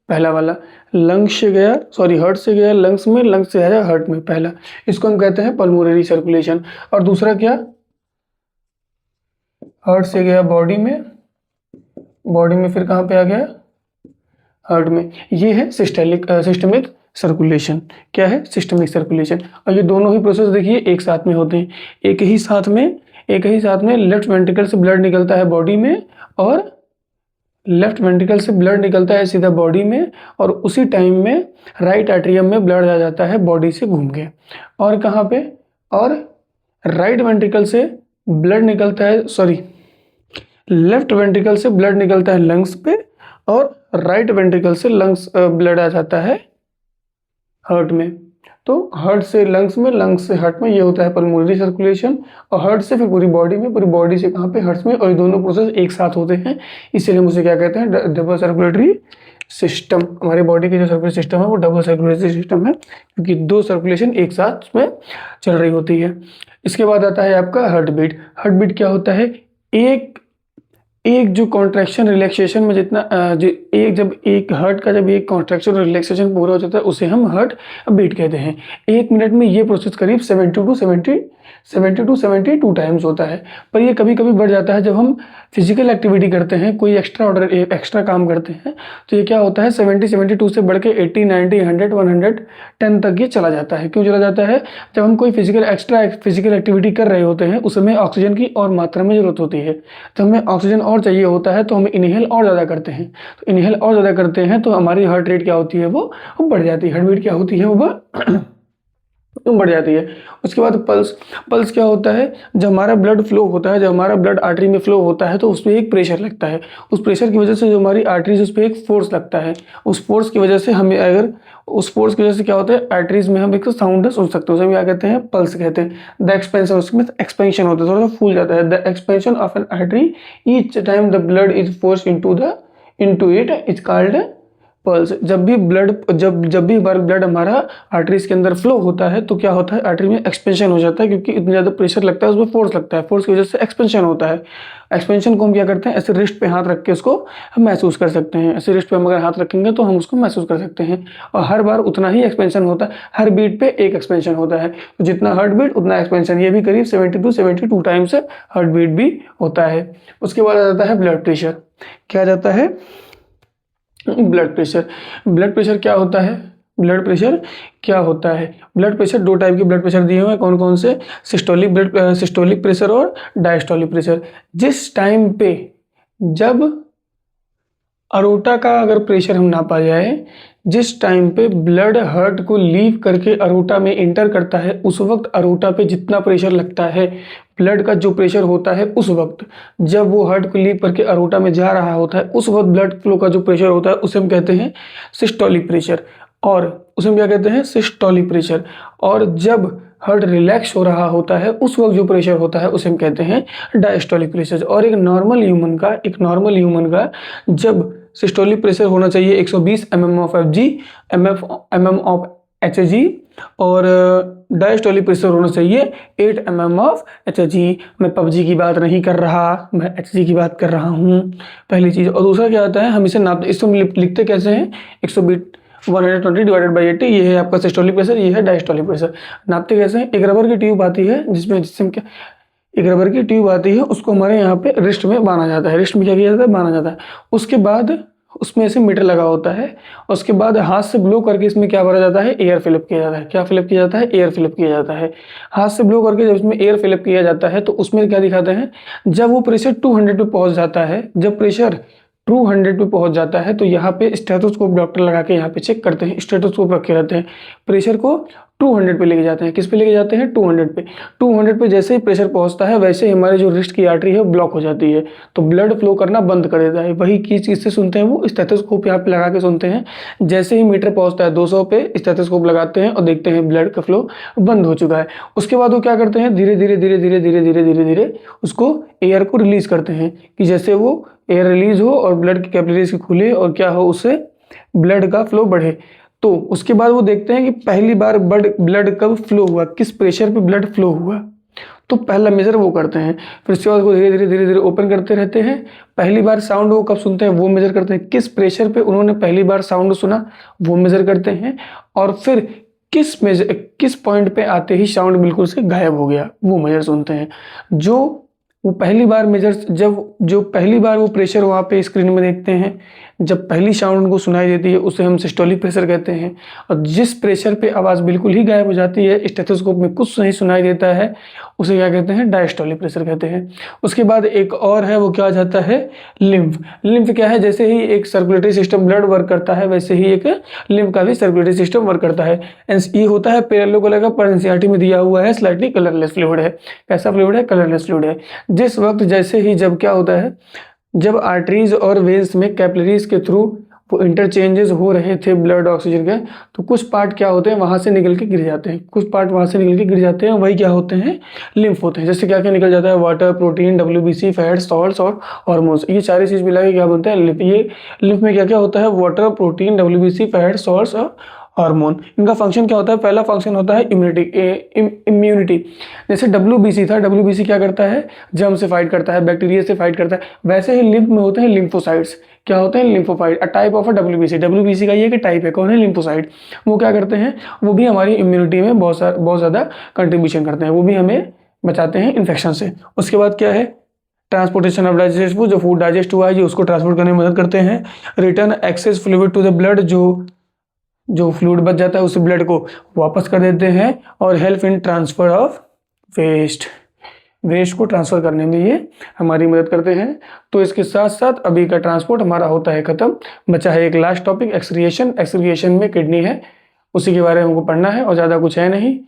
Speaker 1: पहला वाला लंग्स से गया, सॉरी हार्ट से गया लंग्स में, लंग्स से आया हार्ट में, पहला। इसको हम कहते हैं पल्मोनरी सर्कुलेशन। और दूसरा क्या, हार्ट से गया बॉडी में, बॉडी में फिर कहाँ पे आ गया, हार्ट में। ये है सिस्टमिक सर्कुलेशन। क्या है, सिस्टमिक सर्कुलेशन। और ये दोनों ही प्रोसेस देखिए एक साथ में होते हैं। एक ही साथ में लेफ्ट वेंट्रिकल से ब्लड निकलता है बॉडी में, और लेफ्ट वेंट्रिकल से ब्लड निकलता है सीधा बॉडी में, और उसी टाइम में राइट एट्रियम में ब्लड आ जाता है बॉडी से घूम के। और कहाँ पे, और राइट वेंट्रिकल से ब्लड निकलता है, सॉरी लेफ्ट वेंट्रिकल से ब्लड निकलता है लंग्स पे, और राइट वेंट्रिकल से लंग्स ब्लड आ जाता है हार्ट में। तो हार्ट से लंग्स में, लंग्स से हार्ट में, ये होता है पल्मोनरी सर्कुलेशन। और हार्ट से फिर पूरी बॉडी में, पूरी बॉडी से कहाँ पे, हार्ट में। और ये दोनों प्रोसेस एक साथ होते हैं, इसलिए हम उसे क्या कहते हैं, डबल सर्कुलेटरी सिस्टम। हमारे बॉडी की जो सर्कुलेटरी सिस्टम है वो डबल सर्कुलेटरी सिस्टम है, क्योंकि दो सर्कुलेशन एक साथ में चल रही होती है। इसके बाद आता है आपका हार्ट बीट। हार्ट बीट क्या होता है, एक जो कॉन्ट्रैक्शन रिलैक्सेशन में जितना जब एक हार्ट का जब एक कॉन्ट्रैक्शन रिलैक्सेशन पूरा हो जाता है उसे हम हार्ट बीट कहते हैं। 1 मिनट में ये प्रोसेस करीब 70 to 72 टाइम्स होता है। पर ये कभी कभी बढ़ जाता है जब हम फिजिकल एक्टिविटी करते हैं, कोई एक्स्ट्रा काम करते हैं, तो ये क्या होता है 70-72 से बढ़ के 80, 90, 100, 110 तक ये चला जाता है। क्यों चला जाता है? जब हम कोई फिजिकल एक्टिविटी कर रहे होते हैं उस समय ऑक्सीजन की और मात्रा में ज़रूरत होती है। जब हमें ऑक्सीजन और चाहिए होता है तो हम इनहेल और ज़्यादा करते हैं, तो इनहेल और ज़्यादा करते हैं तो हमारी हार्ट रेट क्या होती है, वो बढ़ जाती है। हार्ट बीट क्या होती है, वो बढ़ जाती है। उसके बाद पल्स क्या होता है? जब हमारा ब्लड फ्लो होता है, जब हमारा ब्लड आर्टरी में फ्लो होता है तो उसमें एक प्रेशर लगता है। उस प्रेशर की वजह से जो हमारी आर्टरीज उस पर एक फोर्स लगता है। उस फोर्स की वजह से हमें उस फोर्स की वजह से क्या होता है, आर्टरीज में हम एक साउंड सुन सकते हैं, उसे हम क्या कहते हैं, पल्स कहते हैं। द एक्सपेंशन, उसमें एक्सपेंशन होता है, थोड़ा सा फूल जाता है। The expansion of N artery each time the blood is force into it is called pulse. जब भी ब्लड हमारा आर्टरीज के अंदर फ्लो होता है तो क्या होता है, आर्टरी में एक्सपेंशन हो जाता है, क्योंकि इतना ज़्यादा प्रेशर लगता है, उसमें फोर्स लगता है, फोर्स की वजह से एक्सपेंशन होता है। एक्सपेंशन को हम क्या करते हैं, ऐसे रिस्ट पे हाथ रख के उसको हम महसूस कर सकते हैं। ऐसे रिस्ट पे हम अगर हाथ रखेंगे तो हम उसको महसूस कर सकते हैं, और हर बार उतना ही एक्सपेंशन होता है, हर बीट पे एक एक्सपेंशन होता है। तो जितना हार्ट बीट उतना एक्सपेंशन, ये भी करीब 72 टाइम्स हार्ट बीट भी होता है। उसके बाद आ जाता है ब्लड प्रेशर। क्या आ जाता है? ब्लड प्रेशर क्या होता है? ब्लड प्रेशर क्या होता है? ब्लड प्रेशर, दो टाइप के ब्लड प्रेशर दिए हुए हैं। कौन कौन से? सिस्टोलिक प्रेशर और डायस्टोलिक प्रेशर। जिस टाइम पे जब अरोटा का अगर प्रेशर हम नापा जाए, जिस टाइम पे ब्लड हार्ट को लीव करके अरोटा में एंटर करता है, उस वक्त अरोटा पे जितना प्रेशर लगता है, ब्लड का जो प्रेशर होता है उस वक्त, जब वो हार्ट को लीव करके अरोटा में जा रहा होता है, उस वक्त ब्लड फ्लो का जो प्रेशर होता है उसे हम कहते हैं सिस्टोलिक प्रेशर। और उसे हम क्या कहते हैं? Systolic pressure. और जब हार्ट रिलैक्स हो रहा होता है उस वक्त जो प्रेशर होता है उसे हम कहते हैं डायस्टोलिक प्रेशर। और एक नॉर्मल ह्यूमन का जब सिस्टोलिक प्रेशर होना चाहिए 120 mm of Fg, mm of Hg, और डायस्टोलिक प्रेशर होना चाहिए 8 mm ऑफ Hg। मैं पबजी की बात नहीं कर रहा, मैं Hg की बात कर रहा हूँ, पहली चीज़। और दूसरा क्या आता है, हम इसे नापते, इसको लिखते कैसे हैं? 120 डिवाइडेड बाई 80, ये है आपका सिस्टोलिक प्रेशर, ये है डायस्टोलिक प्रेशर। नापते कैसे हैं? एक रबर की ट्यूब आती है जिससे क्या, एक रबर की ट्यूब आती है, उसको हमारे यहाँ पे रिस्ट में बांधा जाता है। रिस्ट में क्या किया जाता है? बांधा जाता है। उसके बाद उसमें ऐसे मीटर लगा होता है। उसके बाद हाथ से ब्लो करके इसमें क्या भरा जाता है? एयर फिलअप किया जाता है। क्या फिलअप किया जाता है? एयर फिलअप किया जाता है। हाथ से ब्लो करके जब इसमें एयर फिलअप किया जाता है तो उसमें क्या दिखाते हैं, जब वो प्रेशर 200 पे पहुंच जाता है, जब प्रेशर 200 पे पहुंच जाता है तो यहाँ पे स्टेथोस्कोप डॉक्टर लगा के यहाँ पे चेक करते हैं, स्टेथोस्कोप रखे रहते हैं, प्रेशर को 200 पे लेके जाते हैं। किस पे लेके जाते हैं? 200 पे। 200 पे जैसे ही प्रेशर पहुंचता है वैसे ही हमारे जो रिस्ट की आर्टरी है ब्लॉक हो जाती है, तो ब्लड फ्लो करना बंद कर देता है। वही चीज़ किससे सुनते हैं? वो स्टेथोस्कोप यहाँ पे लगा के सुनते हैं। जैसे ही मीटर पहुंचता है 200 पे, स्टेथोस्कोप लगाते हैं और देखते हैं ब्लड का फ्लो बंद हो चुका है। उसके बाद वो क्या करते हैं, धीरे धीरे उसको एयर को रिलीज करते हैं, कि जैसे वो एयर रिलीज हो और ब्लड की कैपिलरीज खुले और क्या हो, उससे ब्लड का फ्लो बढ़े। तो उसके बाद वो देखते हैं कि पहली बार ब्लड कब फ्लो हुआ, किस प्रेशर पे ब्लड फ्लो हुआ, तो पहला मेजर वो करते हैं। फिर उसके बाद वो धीरे धीरे ओपन करते रहते हैं। पहली बार साउंड वो कब सुनते हैं वो मेजर करते हैं, किस प्रेशर पे उन्होंने पहली बार साउंड सुना वो मेजर करते हैं, और फिर किस पॉइंट पे आते ही साउंड बिल्कुल से गायब हो गया वो मेजर सुनते हैं। वो पहली बार जो पहली बार वो प्रेशर वहाँ पे स्क्रीन में देखते हैं, जब पहली साउंड उनको सुनाई देती है उसे हम सिस्टोलिक प्रेशर कहते हैं। और जिस प्रेशर पे आवाज़ बिल्कुल ही गायब हो जाती है, स्टेथोस्कोप में कुछ नहीं सुनाई देता है, उसे क्या कहते हैं? डायस्टोलिक प्रेशर कहते हैं। उसके बाद एक और है, वो क्या आ जाता है? लिम्फ क्या है? जैसे ही एक सर्कुलेटरी सिस्टम ब्लड वर्क करता है वैसे ही एक लिम्फ का भी सर्कुलेटरी सिस्टम वर्क करता है। ये होता है येलो कलर का, पर एनसीईआरटी में दिया हुआ है स्लाइटली कलरलेस फ्लूइड है। कैसा फ्लूइड है? कलरलेस फ्लूइड है। जिस वक्त जैसे ही जब क्या होता है, जब आर्टरीज और वेन्स में कैपिलरीज के थ्रू वो इंटरचेंजेस हो रहे थे ब्लड ऑक्सीजन के, तो कुछ पार्ट क्या होते हैं वहाँ से निकल के गिर जाते हैं, कुछ पार्ट वहाँ से निकल के गिर जाते हैं, वही क्या होते हैं? लिम्फ होते हैं। जैसे क्या क्या निकल जाता है? Water, protein, WBC, fat, salts और हार्मोन्स, ये सारी चीज़ मिला के क्या बनता है? लिम्फ। ये लिम्फ में क्या क्या होता है? Water, protein, WBC, fat, salts और हार्मोन। इनका फंक्शन क्या होता है? पहला फंक्शन होता है इम्यूनिटी। जैसे WBC था, WBC क्या करता है? जर्म से फाइट करता है, बैक्टीरिया से फाइट करता है। वैसे ही लिम्फ में होते हैं लिम्फोसाइट्स। क्या होते हैं? Lymphocyte, a type of a WBC का ये कि टाइप है, कौन है? लिम्फोसाइट। वो क्या करते हैं? वो भी हमारी इम्यूनिटी में बहुत ज़्यादा कंट्रीब्यूशन करते हैं, वो भी हमें बचाते हैं इन्फेक्शन से। उसके बाद क्या है? ट्रांसपोर्टेशन ऑफ डाइजेस्ट फूड, जो फूड डाइजेस्ट हुआ है जो उसको ट्रांसपोर्ट करने में मदद करते हैं। Return excess fluid to the blood, जो फ्लूइड बच जाता है उस ब्लड को वापस कर देते हैं। और help in transfer of waste को ट्रांसफ़र करने में ये हमारी मदद करते हैं। तो इसके साथ साथ अभी का ट्रांसपोर्ट हमारा होता है ख़त्म। बचा है एक लास्ट टॉपिक, एक्सक्रिएशन। एक्सक्रिएशन में किडनी है, उसी के बारे में हमको पढ़ना है और ज़्यादा कुछ है नहीं।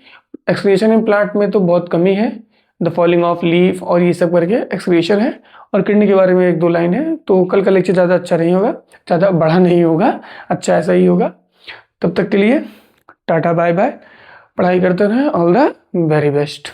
Speaker 1: एक्सक्रिएशन इन प्लांट में तो बहुत कमी है, द फॉलिंग ऑफ लीफ और ये सब करके एक्सक्रिएशन है। और किडनी के बारे में 1-2 लाइन है। तो कल का लेक्चर ज़्यादा अच्छा नहीं होगा, ज़्यादा बड़ा नहीं होगा, अच्छा ऐसा ही होगा। तब तक के लिए टाटा बाय बाय, पढ़ाई करते रहें, ऑल द वेरी बेस्ट।